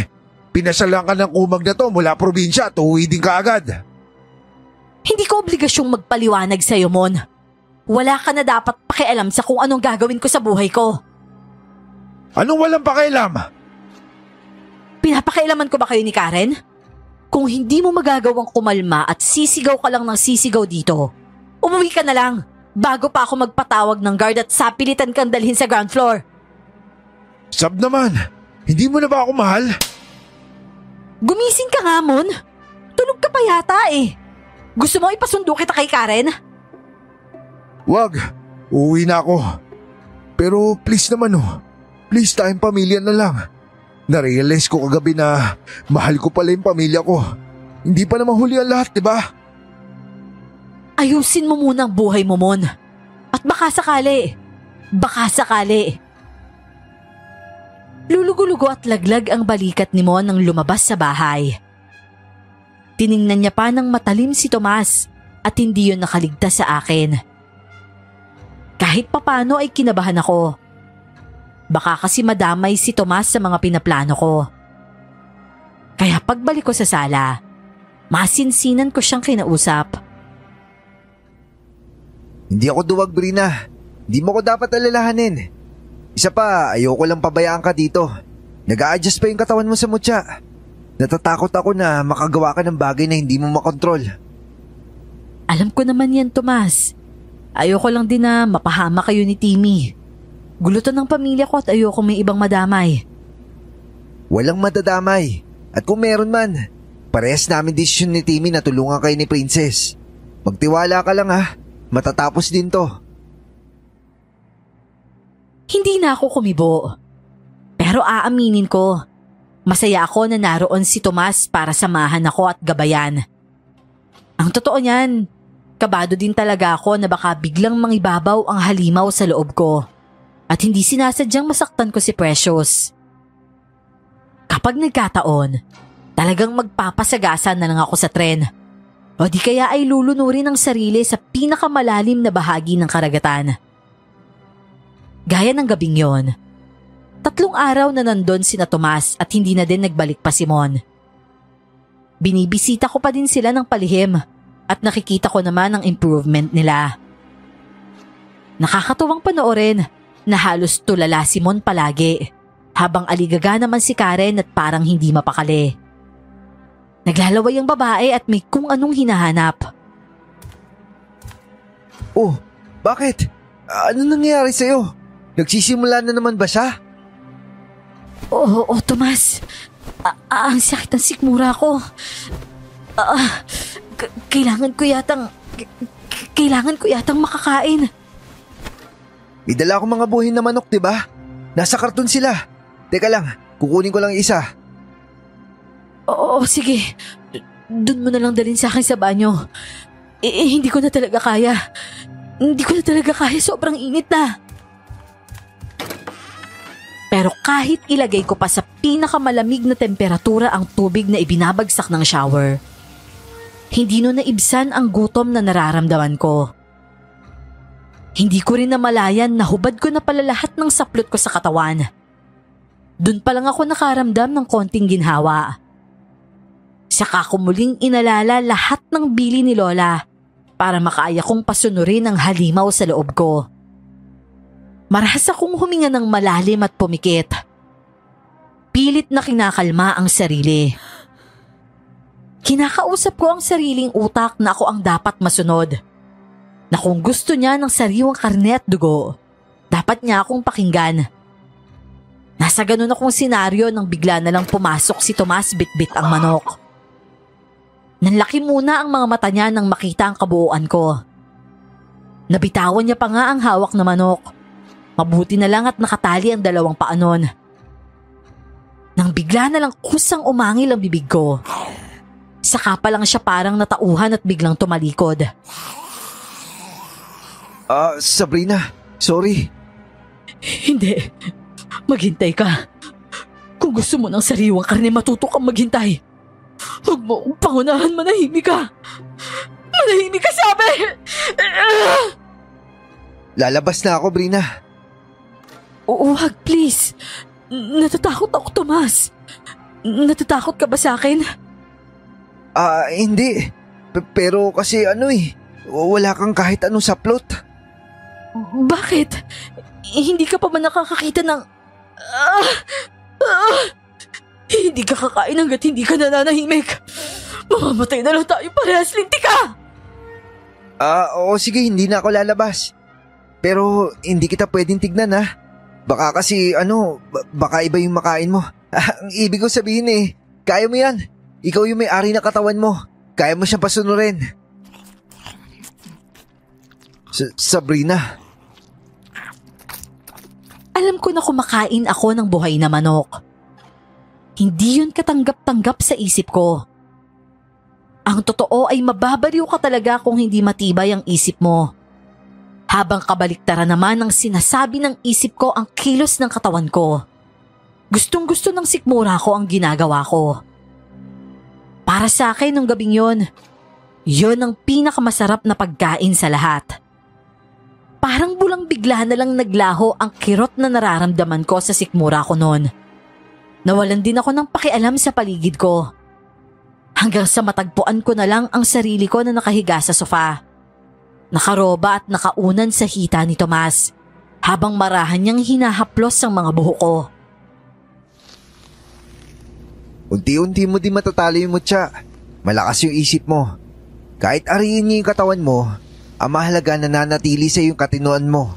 pinasalan ka ng kumag na to mula probinsya at uuwi din ka agad. Hindi ko obligasyong magpaliwanag sa'yo, Mon. Wala ka na dapat pakialam sa kung anong gagawin ko sa buhay ko. Anong walang pakialam? Pinapakailaman ko ba kayo ni Karen? Kung hindi mo magagawang kumalma at sisigaw ka lang ng sisigaw dito, umuwi ka na lang bago pa ako magpatawag ng guard at sapilitan kang dalhin sa ground floor. Sab naman, hindi mo na ba ako mahal? Gumising ka nga, Mon. Tulog ka pa yata Gusto mo ipasundo kita kay Karen? Wag, uuwi na ako. Pero please naman please tayong pamilya na lang. Narealize ko kagabi na mahal ko pala yung pamilya ko. Hindi pa naman huli ang lahat, di ba? Ayusin mo muna ang buhay mo, Mon. At baka sakali. Lulugo-lugo at laglag ang balikat ni Mon nang lumabas sa bahay. Tiningnan niya pa ng matalim si Tomas at hindi yun nakaligtas sa akin. Kahit papano ay kinabahan ako. Baka kasi madamay si Tomas sa mga pinaplano ko. Kaya pagbalik ko sa sala, masinsinan ko siyang kinausap. Hindi ako duwag, Brina. Hindi mo ko dapat alalahanin. Isa pa, ayoko lang pabayaan ka dito. Nag-a-adjust pa yung katawan mo sa mutya. Natatakot ako na makagawa ka ng bagay na hindi mo makontrol. Alam ko naman yan, Tomas. Ayoko lang din na mapahama kayo ni Timmy. Gulutan ng pamilya ko at ayoko may ibang madamay. Walang madadamay. At kung meron man, parehas namin desisyon ni Timmy na tulungan kayo ni Princess. Magtiwala ka lang matatapos din to. Hindi na ako kumibo. Pero aaminin ko, masaya ako na naroon si Tomas para samahan ako at gabayan. Ang totoo niyan, kabado din talaga ako na baka biglang mangibabaw ang halimaw sa loob ko. At hindi sinasadyang masaktan ko si Precious. Kapag nagkataon, talagang magpapasagasa na lang ako sa tren. O di kaya ay lulunurin ang sarili sa pinakamalalim na bahagi ng karagatan. Gaya ng gabing yon, 3 araw na nandun sina Tomas at hindi na din nagbalik pa si Mon. Binibisita ko pa din sila ng palihim at nakikita ko naman ang improvement nila. Nakakatuwang panoorin na halos tulala si Mon palagi, habang aligaga naman si Karen at parang hindi mapakali. Naglalaway ang babae at may kung anong hinahanap. Oh, bakit? Ano nangyayari sa'yo? Nagsisimula na naman ba siya? Oo, Tomas. Ang sakit ng sikmura ko. Kailangan ko yatang makakain. May dala akong mga buhin na manok, diba? Nasa karton sila. Teka lang, kukunin ko lang isa. Oo, sige. Doon mo na lang dalhin sa akin sa banyo. Hindi ko na talaga kaya. Sobrang init na. Pero kahit ilagay ko pa sa pinakamalamig na temperatura ang tubig na ibinabagsak ng shower, hindi nun naibsan ang gutom na nararamdaman ko. Hindi ko rin namalayan na hubad ko na pala lahat ng saplot ko sa katawan. Doon pa lang ako nakaramdam ng konting ginhawa. Saka ko muling inalala lahat ng bili ni Lola para makaaya kong pasunurin ang halimaw sa loob ko. Marahas akong huminga ng malalim at pumikit. Pilit na kinakalma ang sarili. Kinakausap ko ang sariling utak na ako ang dapat masunod. Na kung gusto niya ng sariwang karne at dugo, Dapat niya akong pakinggan. Nasa ganun akong senaryo nang bigla na lang pumasok si Tomas bitbit ang manok. Nanlaki muna ang mga mata niya nang makita ang kabuuan ko. Nabitawan niya pa nga ang hawak na manok. Mabuti na lang at nakatali ang dalawang paa nun. Nang bigla na lang kusang umangil ang bibig ko. Saka pa lang siya parang natauhan at biglang tumalikod. Sabrina, sorry. Hindi. Maghintay ka. Kung gusto mo ng sariwang karne, matuto kang maghintay. Huwag mo akong pangunahan, manahimik ka. Manahimik ka, sabi! Lalabas na ako, Brina. Huwag, please. Natatakot ako, Tomas. Natatakot ka ba sa akin? Hindi. Pero kasi wala kang kahit anong saplot. Bakit? Hindi ka pa ba nakakakita ng... Hindi ka kakain hanggat hindi ka nananahimik. Mamamatay na lang tayo parehas, linti ka! Oo, sige, hindi na ako lalabas. Pero hindi kita pwedeng tignan, ha? Baka kasi baka iba yung makain mo. Ang ibig ko sabihin kaya mo yan. Ikaw yung may-ari ng katawan mo. Kaya mo siyang pasunurin. Sabrina. Alam ko na kumakain ako ng buhay na manok. Hindi yun katanggap-tanggap sa isip ko. Ang totoo ay mababaliw ka talaga kung hindi matibay ang isip mo. Habang kabaliktaran naman ang sinasabi ng isip ko ang kilos ng katawan ko. Gustong-gusto ng sikmura ko ang ginagawa ko. Para sa akin nung gabing yun ang pinakamasarap na pagkain sa lahat. Parang bulang bigla na lang naglaho ang kirot na nararamdaman ko sa sikmura ko noon. Nawalan din ako ng pakialam sa paligid ko. Hanggang sa matagpuan ko na lang ang sarili ko na nakahiga sa sofa. Nakaroba at nakaunan sa hita ni Tomas habang marahan niyang hinahaplos ang mga buhok ko. Unti-unti mo din matatalo yung mutya. Malakas yung isip mo. Kahit ariin niya yung katawan mo, ang mahalaga na nanatili sa yung katinuan mo.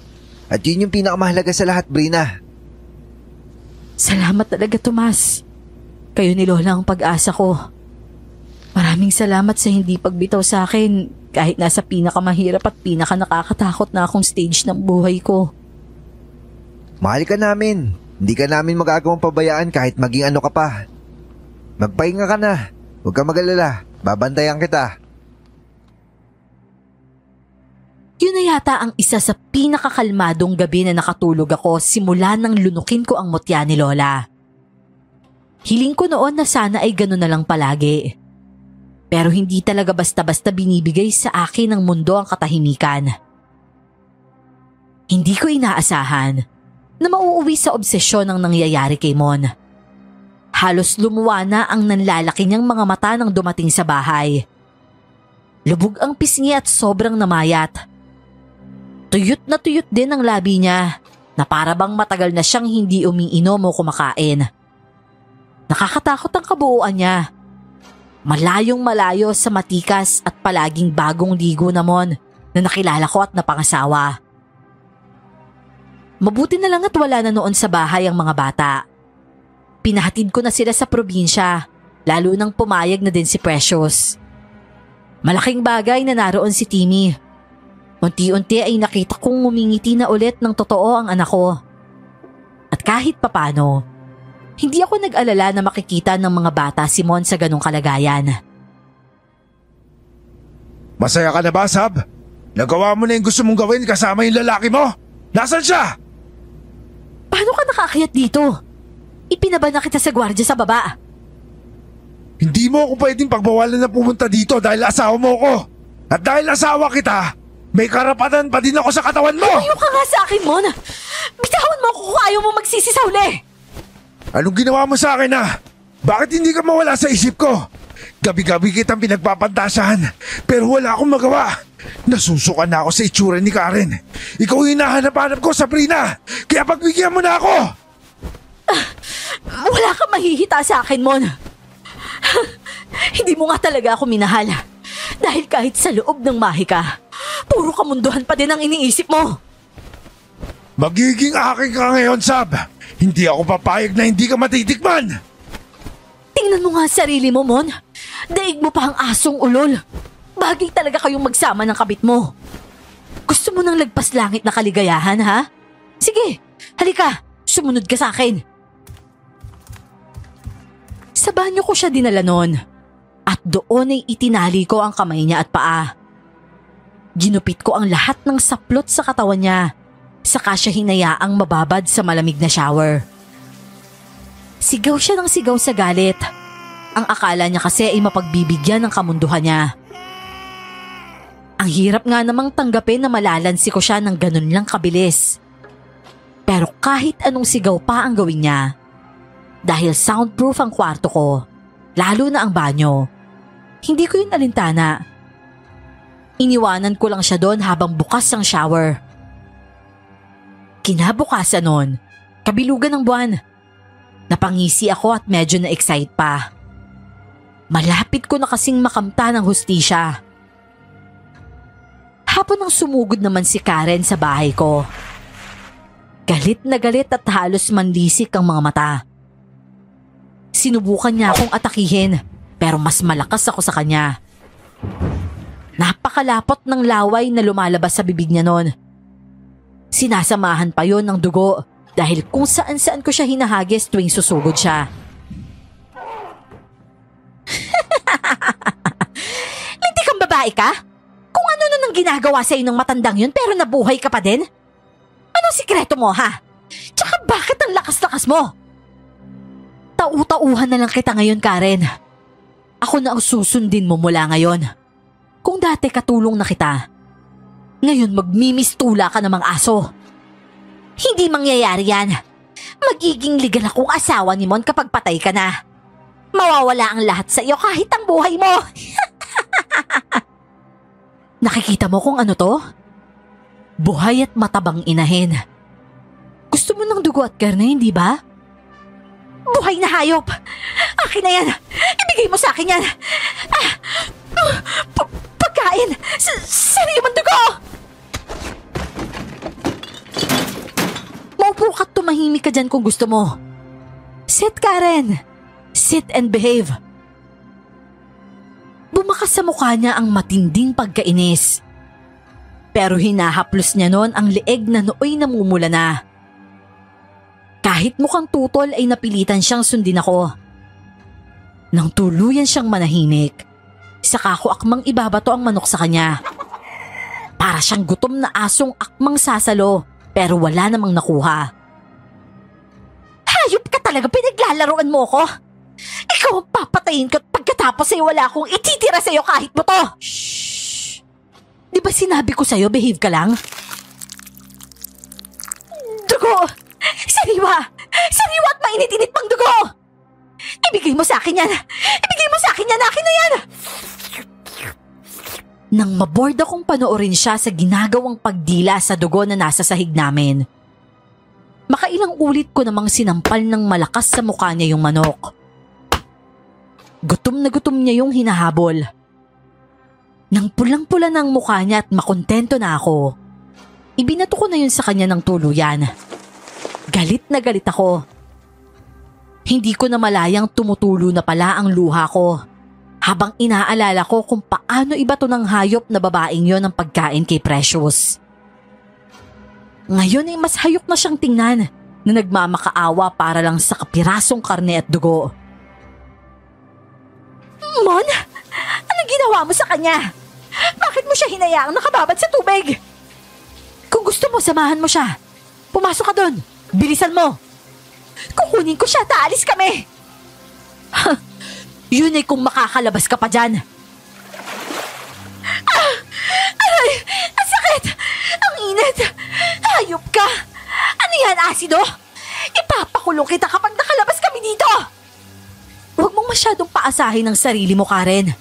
At yun yung pinakamahalaga sa lahat, Brina. Salamat talaga, Tomas. Kayo ni Lola ang pag-asa ko. Maraming salamat sa hindi pagbitaw sa akin kahit nasa pinakamahirap at pinakanakakatakot na akong stage ng buhay ko. Mahal ka namin. Hindi ka namin magagawang pabayaan kahit maging ano ka pa. Magpahinga ka na. Huwag ka mag-alala. Babantayan kita. Yun na yata ang isa sa pinakakalmadong gabi na nakatulog ako simula nang lunukin ko ang mutya ni Lola. Hiling ko noon na sana ay gano'n na lang palagi. Pero hindi talaga basta-basta binibigay sa akin ng mundo ang katahimikan. Hindi ko inaasahan na mauuwi sa obsesyon ang nangyayari kay Mon. Halos lumuwa na ang nanlalaki niyang mga mata nang dumating sa bahay. Lubog ang pisngi at sobrang namayat. Tuyot na tuyot din ang labi niya na para bang matagal na siyang hindi umiinom o kumakain. Nakakatakot ang kabuuan niya. Malayong malayo sa matikas at palaging bagong ligo na Mon na nakilala ko at napangasawa. Mabuti na lang at wala na noon sa bahay ang mga bata. Pinahatid ko na sila sa probinsya, lalo nang pumayag na din si Precious. Malaking bagay na naroon si Timmy. Unti-unti ay nakita kong ngumingiti na ulit ng totoo ang anak ko. At kahit papano, hindi ako nag-alala na makikita ng mga bata si Mon sa ganong kalagayan. Masaya ka na ba, Sab? Nagawa mo na yung gusto mong gawin kasama yung lalaki mo? Nasaan siya? Paano ka nakaakyat dito? Ipinaba na kita sa gwardya sa baba. Hindi mo ako pwedeng pagbawalan na pumunta dito dahil asawa mo ko. At dahil asawa kita, may karapatan pa din ako sa katawan mo! Ayaw ka nga sa akin, Mon! Bitawan mo ako kung ayaw mo magsisi sa uli! Anong ginawa mo sa akin Bakit hindi ka mawala sa isip ko? Gabi-gabi kitang pinagpapantasahan pero wala akong magawa. Nasusuka na ako sa itsura ni Karen. Ikaw yung hinahanap-hanap ko, Sabrina! Kaya pagbigyan mo na ako! Wala kang mahihita sa akin, Mon. Hindi mo nga talaga ako minahal. Dahil kahit sa loob ng mahika, puro kamunduhan pa din ang iniisip mo. Magiging akin ka ngayon, Sab. Hindi ako papayag na hindi ka matitikman. Tingnan mo nga sarili mo, Mon. Daig mo pa ang asong ulol. Bagay talaga kayong magsama ng kabit mo. Gusto mo ng lagpas langit na kaligayahan, ha? Sige, halika. Sumunod ka sa akin. Sa banyo ko siya dinala noon. At doon ay itinali ko ang kamay niya at paa. Ginupit ko ang lahat ng saplot sa katawan niya. Saka siya hinayaang mababad sa malamig na shower. Sigaw siya ng sigaw sa galit. Ang akala niya kasi ay mapagbibigyan ng kamunduhan niya. Ang hirap nga namang tanggapin na malalansi ko siya ng ganun lang kabilis. Pero kahit anong sigaw pa ang gawin niya, dahil soundproof ang kwarto ko, lalo na ang banyo, hindi ko yun alintana. Iniwanan ko lang siya doon habang bukas ang shower. Kinabukasan nun, kabilugan ng buwan. Napangisi ako at medyo na-excite pa. Malapit ko na kasing makamta ng hustisya. Hapon ang sumugod naman si Karen sa bahay ko. Galit na galit at halos manlisik ang mga mata. Sinubukan niya akong atakihin pero mas malakas ako sa kanya. Napakalapot ng laway na lumalabas sa bibig niya noon. Sinasamahan pa yon ng dugo dahil kung saan-saan ko siya hinahagis tuwing susugod siya. Linti kang babae ka? Kung ano na nang ginagawa sa'yo ng matandang yun pero nabuhay ka pa din? Anong sikreto mo, ha? Tsaka bakit ang lakas-lakas mo? Tau-tauhan na lang kita ngayon, Karen. Ako na ang susundin mo mula ngayon. Kung dati katulong na kita, ngayon magmimistula ka namang aso. Hindi mangyayari yan. Magiging legal akong asawa ni Mon kapag patay ka na. Mawawala ang lahat sa iyo kahit ang buhay mo. Nakikita mo kung ano to? Buhay at matabang inahin. Gusto mo ng dugo at karne, hindi ba? Buhay na hayop! Akin na yan! Ibigay mo sa akin yan! Pagkain! Sariwang dugo! Maupo ka't tumahimik ka dyan kung gusto mo. Sit, Karen! Sit and behave. Bumakas sa mukha niya ang matinding pagkainis. Pero hinahaplos niya noon ang leeg na nooy namumula na. Kahit mukhang tutol ay napilitan siyang sundin ako. Nang tuluyan siyang manahimik, saka ko akmang ibabato ang manok sa kanya. Para siyang gutom na asong akmang sasalo pero wala namang nakuha. Hayop ka talaga, pinaglalaroan mo ko. Ikaw ang papatayin ko at pagkatapos ay wala akong ititira sa'yo kahit mo to. Shhh! Di ba sinabi ko sa'yo behave ka lang? Dugo! Sariwa! Sariwa at mainit-init pang dugo! Ibigay mo sa akin yan! Ibigay mo sa akin yan! Akin na yan! Nang maboard akong panoorin siya sa ginagawang pagdila sa dugo na nasa sahig namin, makailang ulit ko namang sinampal ng malakas sa mukha niya yung manok. Gutom na gutom niya yung hinahabol. Nang pulang-pula ng mukha niya at makontento na ako, ibinato ko na yun sa kanya ng tuluyan. Galit na galit ako. Hindi ko na malayang tumutulo na pala ang luha ko habang inaalala ko kung paano ibato ng hayop na babaeng yon ang pagkain kay Precious. Ngayon ay mas hayok na siyang tingnan na nagmamakaawa para lang sa kapirasong karne at dugo. Mon, ano ginawa mo sa kanya? Bakit mo siya hinayaang nakababad sa tubig? Kung gusto mo, samahan mo siya. Pumasok ka doon. Bilisan mo. Kukunin ko siya at aalis kami. Yun ay kung makakalabas ka pa dyan. Aray! Ang sakit! Ang init! Hayop ka! Ano yan, asido? Ipapakulong kita kapag nakalabas kami dito! Huwag mong masyadong paasahin ang sarili mo, Karen.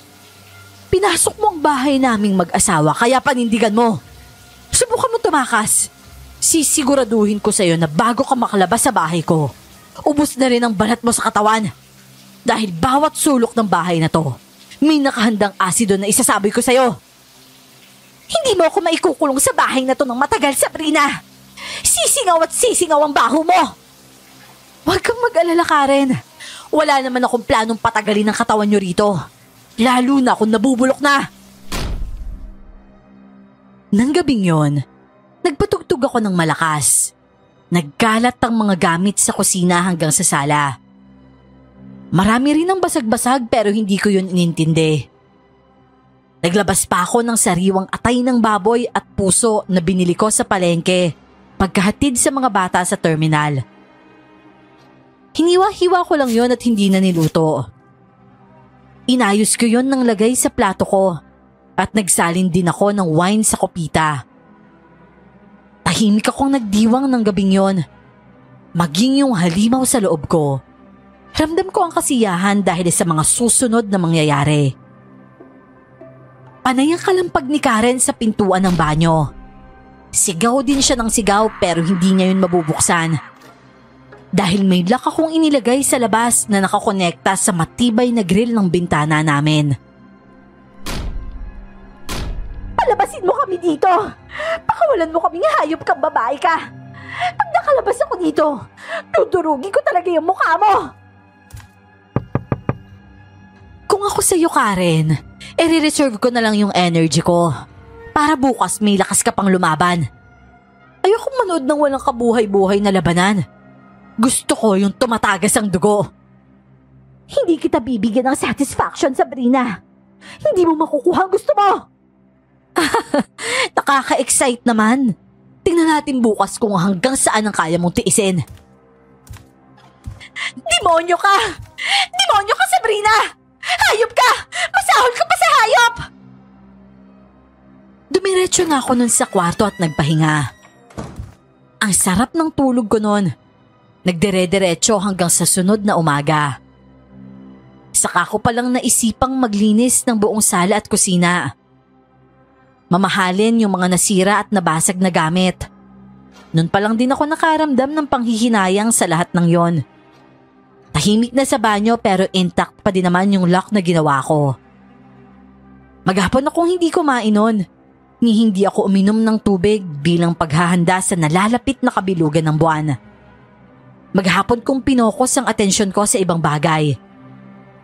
Pinasok mo ang bahay naming mag-asawa kaya panindigan mo. Subukan mo tumakas. Sisiguraduhin ko sa'yo na bago ka makalabas sa bahay ko, ubos na rin ang balat mo sa katawan. Dahil bawat sulok ng bahay na to, may nakahandang asido na isasaboy ko sa'yo. Hindi mo ako maikukulong sa bahay na to ng matagal, Sabrina. Sisingaw at sisingaw ang baho mo! Huwag kang mag-alala, Karen. Wala naman akong planong patagalin ang katawan nyo rito. Lalo na kung nabubulok na. Nang gabing yon, nagpatugtog ako ng malakas. Nagkalat ang mga gamit sa kusina hanggang sa sala. Marami rin ang basag-basag pero hindi ko yun inintindi. Naglabas pa ako ng sariwang atay ng baboy at puso na binili ko sa palengke pagkahatid sa mga bata sa terminal. Hiniwa-hiwa ko lang yon at hindi na niluto. Inayos ko yon ng lagay sa plato ko at nagsalin din ako ng wine sa kopita. Tahimik akong nagdiwang ng gabing yon. Maging yung halimaw sa loob ko. Ramdam ko ang kasiyahan dahil sa mga susunod na mangyayari. Panay ang kalampag ni Karen sa pintuan ng banyo. Sigaw din siya ng sigaw pero hindi niya yun mabubuksan. Dahil may lock akong inilagay sa labas na nakakonekta sa matibay na grill ng bintana namin. Palabasin mo kami dito! Pakawalan mo kaming hayop kang babae ka! Pag nakalabas ako dito, dudurugin ko talaga yung mukha mo! Kung ako sa'yo, Karen, i-reserve ko na lang yung energy ko. Para bukas may lakas ka pang lumaban. Ayokong manood ng walang kabuhay-buhay na labanan. Gusto ko yung tumatagas ang dugo. Hindi kita bibigyan ng satisfaction, Sabrina. Hindi mo makukuha ang gusto mo. Nakaka-excite naman. Tingnan natin bukas kung hanggang saan ang kaya mong tiisin. Demonyo ka! Demonyo ka, Sabrina! Hayop ka! Masahol ka pa sa hayop! Dumiretso na ako nun sa kwarto at nagpahinga. Ang sarap ng tulog ko nun. Nagdire-diretso hanggang sa sunod na umaga. Saka ko palang naisipang maglinis ng buong sala at kusina. Mamahalin yung mga nasira at nabasag na gamit. Nun pa lang din ako nakaramdam ng panghihinayang sa lahat ng yon. Tahimik na sa banyo pero intact pa din naman yung lock na ginawa ko. Maghapon akong hindi kumain nun, ni hindi ako uminom ng tubig bilang paghahanda sa nalalapit na kabilugan ng buwan. Maghapon kong pinokos ang atensyon ko sa ibang bagay.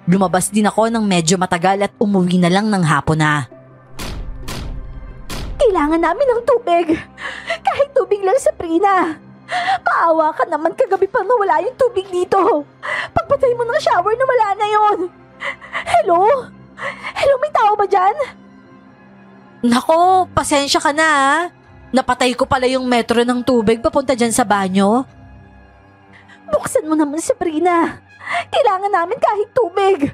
Lumabas din ako ng medyo matagal at umuwi na lang ng hapon na. Kailangan namin ng tubig. Kahit tubig lang, Sabrina. Maawa ka naman, kagabi pa nawala yung tubig dito. Pagpatay mo ng shower na wala na yon. Hello? Hello, may tao ba dyan? Nako, pasensya ka na ha. Napatay ko pala yung metro ng tubig papunta dyan sa banyo. Buksan mo naman, Sabrina. Kailangan namin kahit tubig.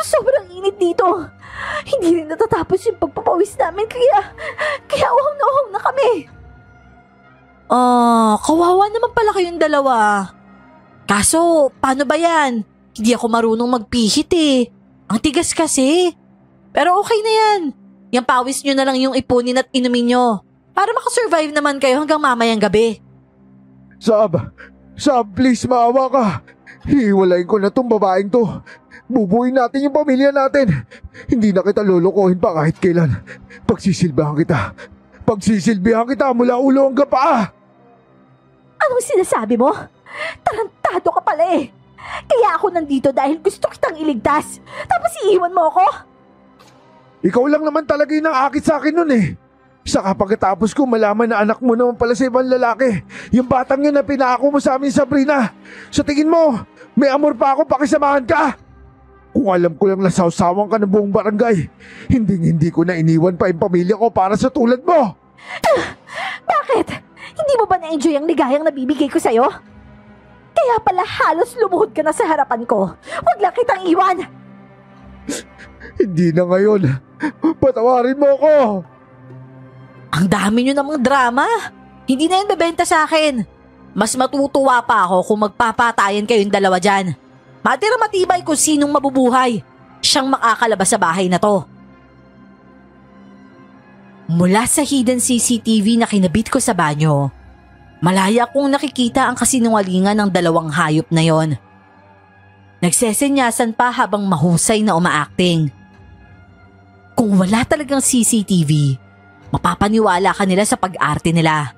Sobrang init dito. Hindi rin natatapos yung pagpapawis namin kaya uhong na uhong na kami. Kawawa naman pala kayong dalawa. Kaso, paano ba yan? Hindi ako marunong magpihit eh. Ang tigas kasi. Pero okay na yan. Yung pawis nyo na lang yung ipunin at inumin nyo. Para makasurvive naman kayo hanggang mamayang gabi. Sab, please maawa ka. Hiwalayin ko na tong babaeng to. Bubuin natin yung pamilya natin. Hindi na kita lolokohin pa kahit kailan. Pagsisilbihan kita mula ulo hanggang paa. Anong sinasabi mo? Tarantado ka pala eh. Kaya ako nandito dahil gusto kitang iligtas. Tapos iiwan mo ako? Ikaw lang naman talaga yung nangakit sa akin nun eh. Saka pagkatapos ko malaman na anak mo naman pala sa ibang lalaki. Yung batang yun na pinako mo sa amin, Sabrina. Sa tingin mo, may amor pa ako, pakisamahan ka. Kung alam ko lang nasawsawan ka ng buong barangay, hindi ko na iniwan pa yung pamilya ko para sa tulad mo. Bakit? Hindi mo ba na-enjoy ang ligayang nabibigay ko sa'yo? Kaya pala halos lumuhod ka na sa harapan ko. Huwag lang kitang iwan. Hindi na ngayon. Patawarin mo ako. Ang dami nyo namang drama. Hindi na yan bebenta sa akin. Mas matutuwa pa ako kung magpapatayan kayong dalawa dyan. Matira matibay kung sinong mabubuhay. Siyang makakalabas sa bahay na to. Mula sa hidden CCTV na kinabit ko sa banyo, malaya kong nakikita ang kasinungalingan ng dalawang hayop na yon. Nagsesenyasan pa habang mahusay na umaacting. Kung wala talagang CCTV, mapapaniwala ka nila sa pag-arte nila.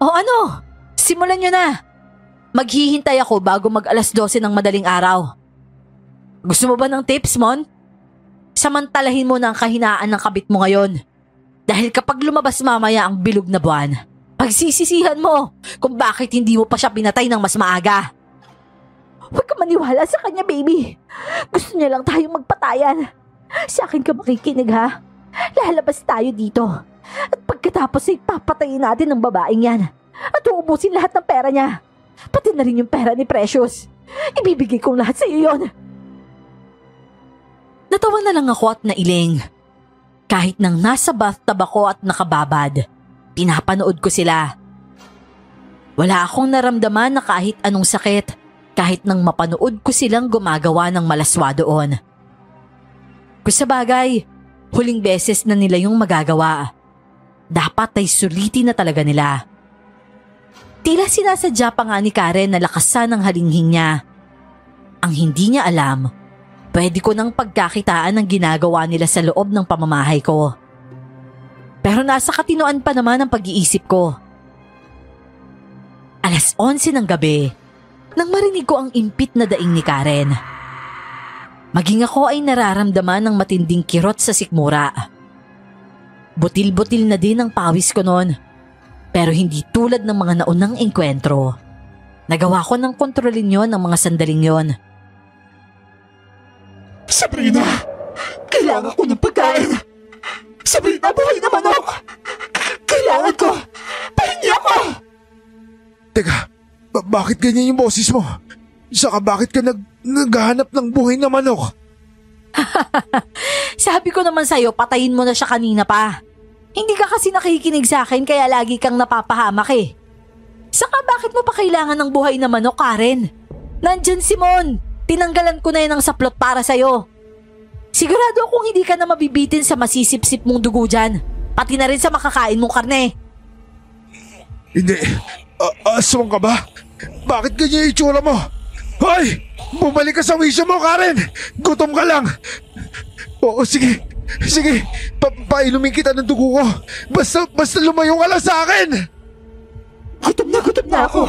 O ano? Simulan nyo na. Maghihintay ako bago mag-12 ng madaling araw. Gusto mo ba ng tips, Mon? Samantalahin mo na ang kahinaan ng kabit mo ngayon. Dahil kapag lumabas mamaya ang bilog na buwan, pagsisisihan mo kung bakit hindi mo pa siya pinatay ng mas maaga. Huwag ka maniwala sa kanya, baby. Gusto niya lang tayong magpatayan. Sa akin ka makikinig, ha? Lalabas tayo dito. At pagkatapos ay papatayin natin ang babaeng yan. At uubusin lahat ng pera niya. Pati na rin yung pera ni Precious. Ibibigay kong lahat sa iyo yon. Natawa na lang ako at nailing. Kahit nang nasa bathtub ako at nakababad, pinapanood ko sila. Wala akong naramdaman na kahit anong sakit, kahit nang mapanood ko silang gumagawa ng malaswa doon. Kung sa bagay, huling beses na nila yung magagawa. Dapat ay sulitin na talaga nila. Tila sinasadya pa nga ni Karen na lakasan ang halinghing niya. Ang hindi niya alam, pwede ko nang pagkakitaan ang ginagawa nila sa loob ng pamamahay ko. Pero nasa katinoan pa naman ang pag-iisip ko. 11:00 ng gabi, nang marinig ko ang impit na daing ni Karen. Maging ako ay nararamdaman ng matinding kirot sa sikmura. Butil-butil na din ang pawis ko noon. Pero hindi tulad ng mga naunang engkwentro. Nagawa ko ng kontrolin yon ng mga sandaling yon. Sabrina! Kailangan ko ng pagkain! Sabrina, buhay na manok! Kailangan ko! Pahingi ako! Teka, bakit ganyan yung boses mo? Saka bakit ka naghahanap ng buhay na manok? Sabi ko naman sa'yo, patayin mo na siya kanina pa. Hindi ka kasi nakikinig sa akin kaya lagi kang napapahamak eh. Saka bakit mo pa kailangan ng buhay na manok, Karen? Nandyan si Mon. Tinanggalan ko na yan ng saplot para sa'yo. Sigurado akong hindi ka na mabibitin sa masisip-sip mong dugo dyan. Pati na rin sa makakain mong karne. Hindi. Aswang ka ba? Bakit ganyan yung itsura mo? Hoy! Bumalik ka sa wisyo mo, Karen! Gutom ka lang! Oo, sige. Sige, painumin kita ng dugo ko. Basta lumayo ka lang sa akin! Gutom na ako.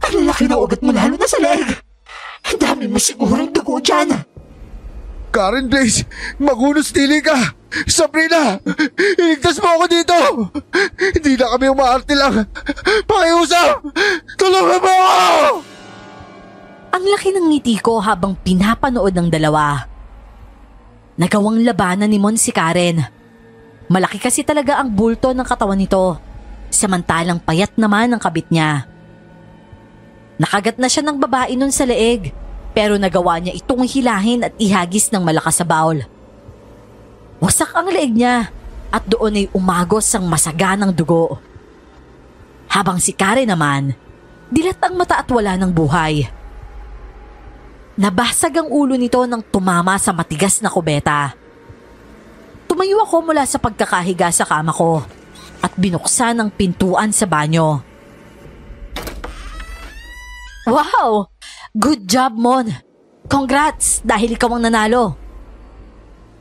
Ang laki na ugat mo lalo na sa leg. Ang dami mo sigurong dugo dyan. Karen, please, magunos dili ka. Sabrina, iligtas mo ako dito. Hindi na kami umaarte lang. Pakiusap, tulungan mo ako! Ang laki ng ngiti ko habang pinapanood ng dalawa. Nagawang labanan ni Mon si Karen. Malaki kasi talaga ang bulto ng katawan nito. Samantalang payat naman ang kabit niya. Nakagat na siya ng babae nun sa leeg, pero nagawa niya itong hilahin at ihagis ng malakas sa bawl. Wasak ang leeg niya at doon ay umagos ang masaganang dugo. Habang si Karen naman, dilat ang mata at wala ng buhay. Nabasag ang ulo nito nang tumama sa matigas na kubeta. Tumayo ako mula sa pagkakahiga sa kama ko at binuksan ang pintuan sa banyo. Wow! Good job, Mon! Congrats dahil ikaw ang nanalo.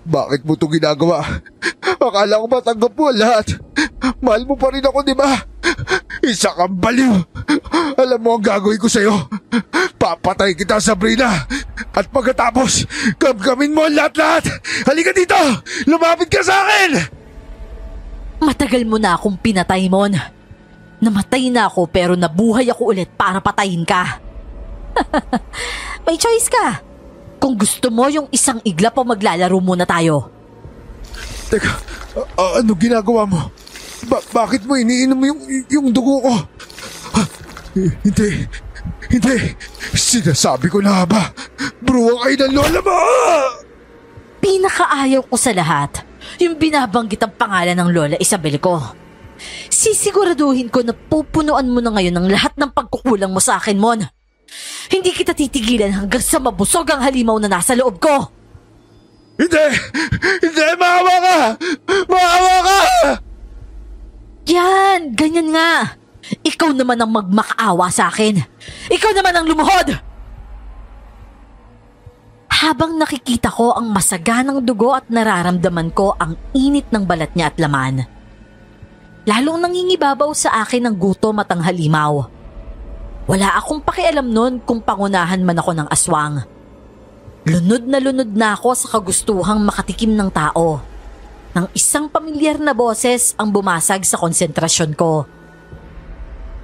Bakit mo ito ginagawa? Akala ko matanggap mo lahat. Mahal mo pa rin ako, di ba? Isa kang baliw. Alam mo ang gagawin ko sa'yo. Papatay kita, Sabrina. At pagkatapos, kamkamin mo ang lahat-lahat. Halika dito! Lumapit ka sa akin! Matagal mo na akong pinatay, Mon. Namatay na ako pero nabuhay ako ulit para patayin ka. May choice ka. Kung gusto mo yung isang iglap o maglalaro muna tayo. Teka, ano ginagawa mo? Bakit mo iniinom yung dugo ko? Hindi. Sinasabi ko na ba? Bruwa kayo ng lola mo! Pinakaayaw ko sa lahat, yung binabanggit ang pangalan ng Lola Isabel ko. Sisiguraduhin ko na pupunuan mo na ngayon ang lahat ng pagkukulang mo sa akin, Mon. Hindi kita titigilan hanggang sa mabusog ang halimaw na nasa loob ko. Hindi! Maawa ka! Maawa ka! Yan, ganyan nga. Ikaw naman ang magmakaawa sa akin. Ikaw naman ang lumuhod. Habang nakikita ko ang masaganang dugo at nararamdaman ko ang init ng balat niya at laman, lalong nangingibabaw sa akin ng gutom at ang halimaw. Wala akong pakialam nun kung pangunahan man ako ng aswang. Lunod na ako sa kagustuhang makatikim ng tao. Nang isang pamilyar na boses ang bumasag sa konsentrasyon ko.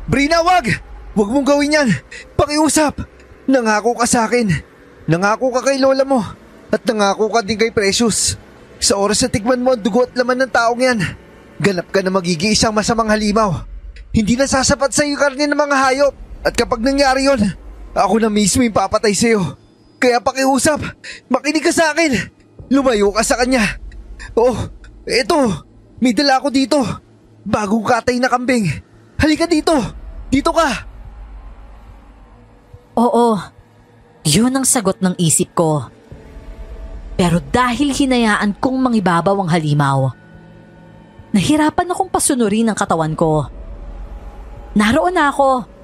Brina, wag! Wag mong gawin yan! Pakiusap! Nangako ka sa akin. Nangako ka kay lola mo. At nangako ka din kay Precious. Sa oras na tikman mo ang dugo at laman ng taong yan, ganap ka na magiging isang masamang halimaw. Hindi na sasapat sa iyo karne ng mga hayop. At kapag nangyari yon, ako na mismo yung papatay sa iyo. Kaya pakiusap, makinig ka sa akin. Lumayo ka sa kanya. Oh, eto, may dala ako dito. Bagong katay na kambing. Halika dito. Dito ka. Oo, yun ang sagot ng isip ko. Pero dahil hinayaan kong mangibabaw ang halimaw, nahirapan akong pasunurin ang katawan ko. Naroon na ako.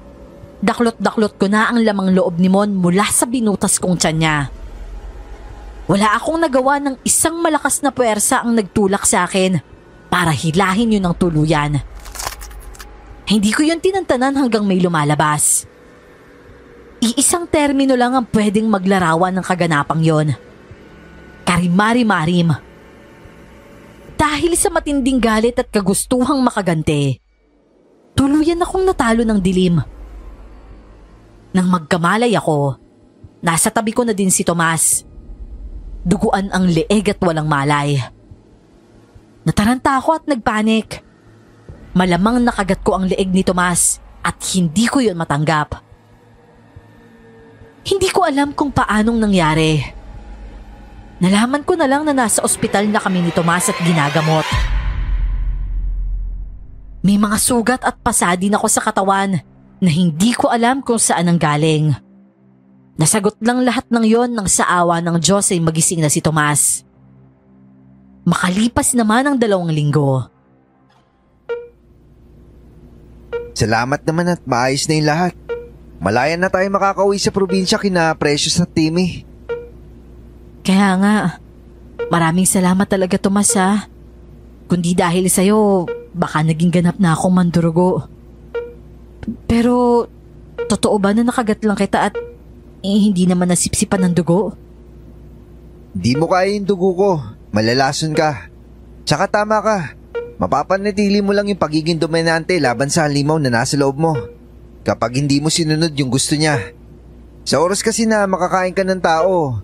Daklot-daklot ko na ang lamang loob ni Mon mula sa binutas kong tiyan niya. Wala akong nagawa ng isang malakas na puwersa ang nagtulak sa akin para hilahin yun ng tuluyan. Hindi ko yun tinantanan hanggang may lumalabas. Iisang termino lang ang pwedeng maglarawan ng kaganapang yon. Karimari-marim. Dahil sa matinding galit at kagustuhang makagante, tuluyan akong natalo ng dilim. Nang magkamalay ako, nasa tabi ko na din si Tomas. Duguan ang leeg at walang malay. Nataranta ako at nagpanik. Malamang nakagat ko ang leeg ni Tomas at hindi ko yun matanggap. Hindi ko alam kung paanong nangyari. Nalaman ko na lang na nasa ospital na kami ni Tomas at ginagamot. May mga sugat at pasa din ako sa katawan na hindi ko alam kung saan ang galing. Nasagot lang lahat ng yon nang sa awa ng Diyos ay magising na si Tomas. Makalipas naman ang 2 linggo. Salamat naman at maayos na yung lahat. Malaya na tayo makakauwi sa probinsya kina Precious at Timmy. Kaya nga, maraming salamat talaga Tomas ha. Kundi dahil sa'yo, baka naging ganap na akong mandurugo. Pero, totoo ba na nakagat lang kita at hindi naman nasipsipan ng dugo? Di mo kaya yung dugo ko. Malalason ka. Tsaka tama ka. Mapapanatili mo lang yung pagiging dominante laban sa halimaw na nasa loob mo. Kapag hindi mo sinunod yung gusto niya. Sa oras kasi na makakain ka ng tao,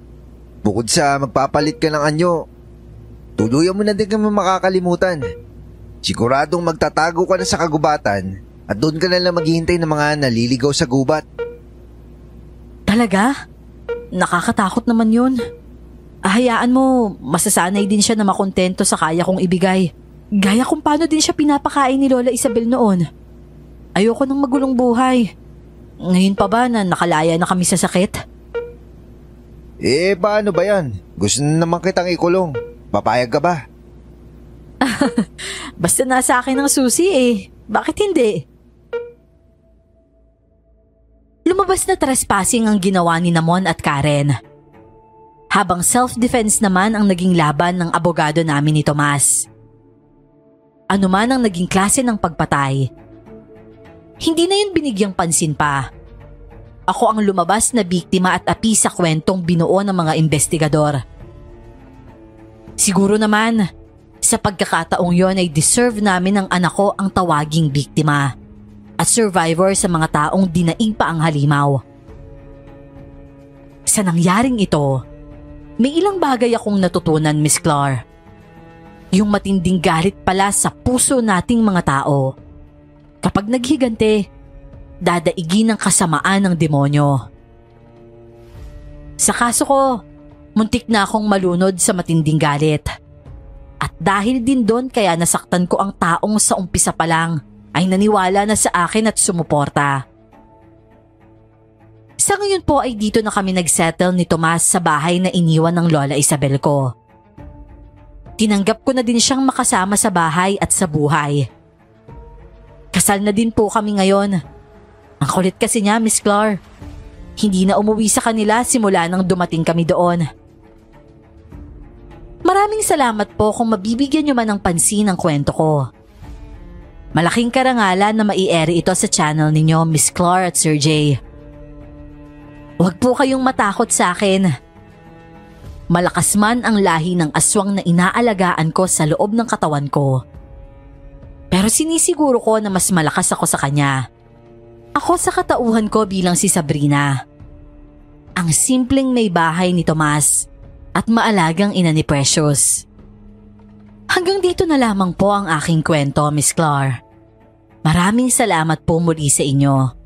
bukod sa magpapalit ka ng anyo, tuluyan mo na din kami makakalimutan. Siguradong magtatago ka na sa kagubatan at doon ka na lang maghihintay ng mga naliligaw sa gubat. Talaga? Nakakatakot naman yun. Hayaan mo, masasanay din siya na makontento sa kaya kong ibigay. Gaya kung paano din siya pinapakain ni Lola Isabel noon. Ayoko ng magulong buhay. Ngayon pa ba na nakalaya na kami sa sakit? Paano ba yan? Gusto na naman kitang ikulong. Papayag ka ba? Basta nasa akin ang susi Bakit hindi? Lumabas na trespassing ang ginawa ni Namon at Karen. Habang self-defense naman ang naging laban ng abogado namin ni Tomas. Ano man ang naging klase ng pagpatay, hindi na yun binigyang pansin pa. Ako ang lumabas na biktima at api sa kwentong binuo ng mga investigador. Siguro naman, sa pagkakataong yon ay deserve namin ng anak ko ang tawaging biktima at survivor sa mga taong dinaig pa ang halimaw. Sa nangyaring ito, may ilang bagay akong natutunan, Miss Clar. Yung matinding galit pala sa puso nating mga tao. Kapag naghigante, dadaigin ng kasamaan ng demonyo. Sa kaso ko, muntik na akong malunod sa matinding galit. At dahil din doon kaya nasaktan ko ang taong sa umpisa pa lang ay naniwala na sa akin at sumuporta. Sa ngayon po ay dito na kami nagsettle ni Tomas sa bahay na iniwan ng Lola Isabel ko. Tinanggap ko na din siyang makasama sa bahay at sa buhay. Kasal na din po kami ngayon. Ang kulit kasi niya, Miss Clar. Hindi na umuwi sa kanila simula nang dumating kami doon. Maraming salamat po kung mabibigyan niyo man ng pansin ang kwento ko. Malaking karangalan na mai-air ito sa channel ninyo, Miss Clar at Sir Jay. Huwag po kayong matakot sa akin. Malakas man ang lahi ng aswang na inaalagaan ko sa loob ng katawan ko. Pero sinisiguro ko na mas malakas ako sa kanya. Ako sa katauhan ko bilang si Sabrina. Ang simpleng may bahay ni Tomas at maalagang ina ni Precious. Hanggang dito na lamang po ang aking kwento, Miss Clar. Maraming salamat po muli sa inyo.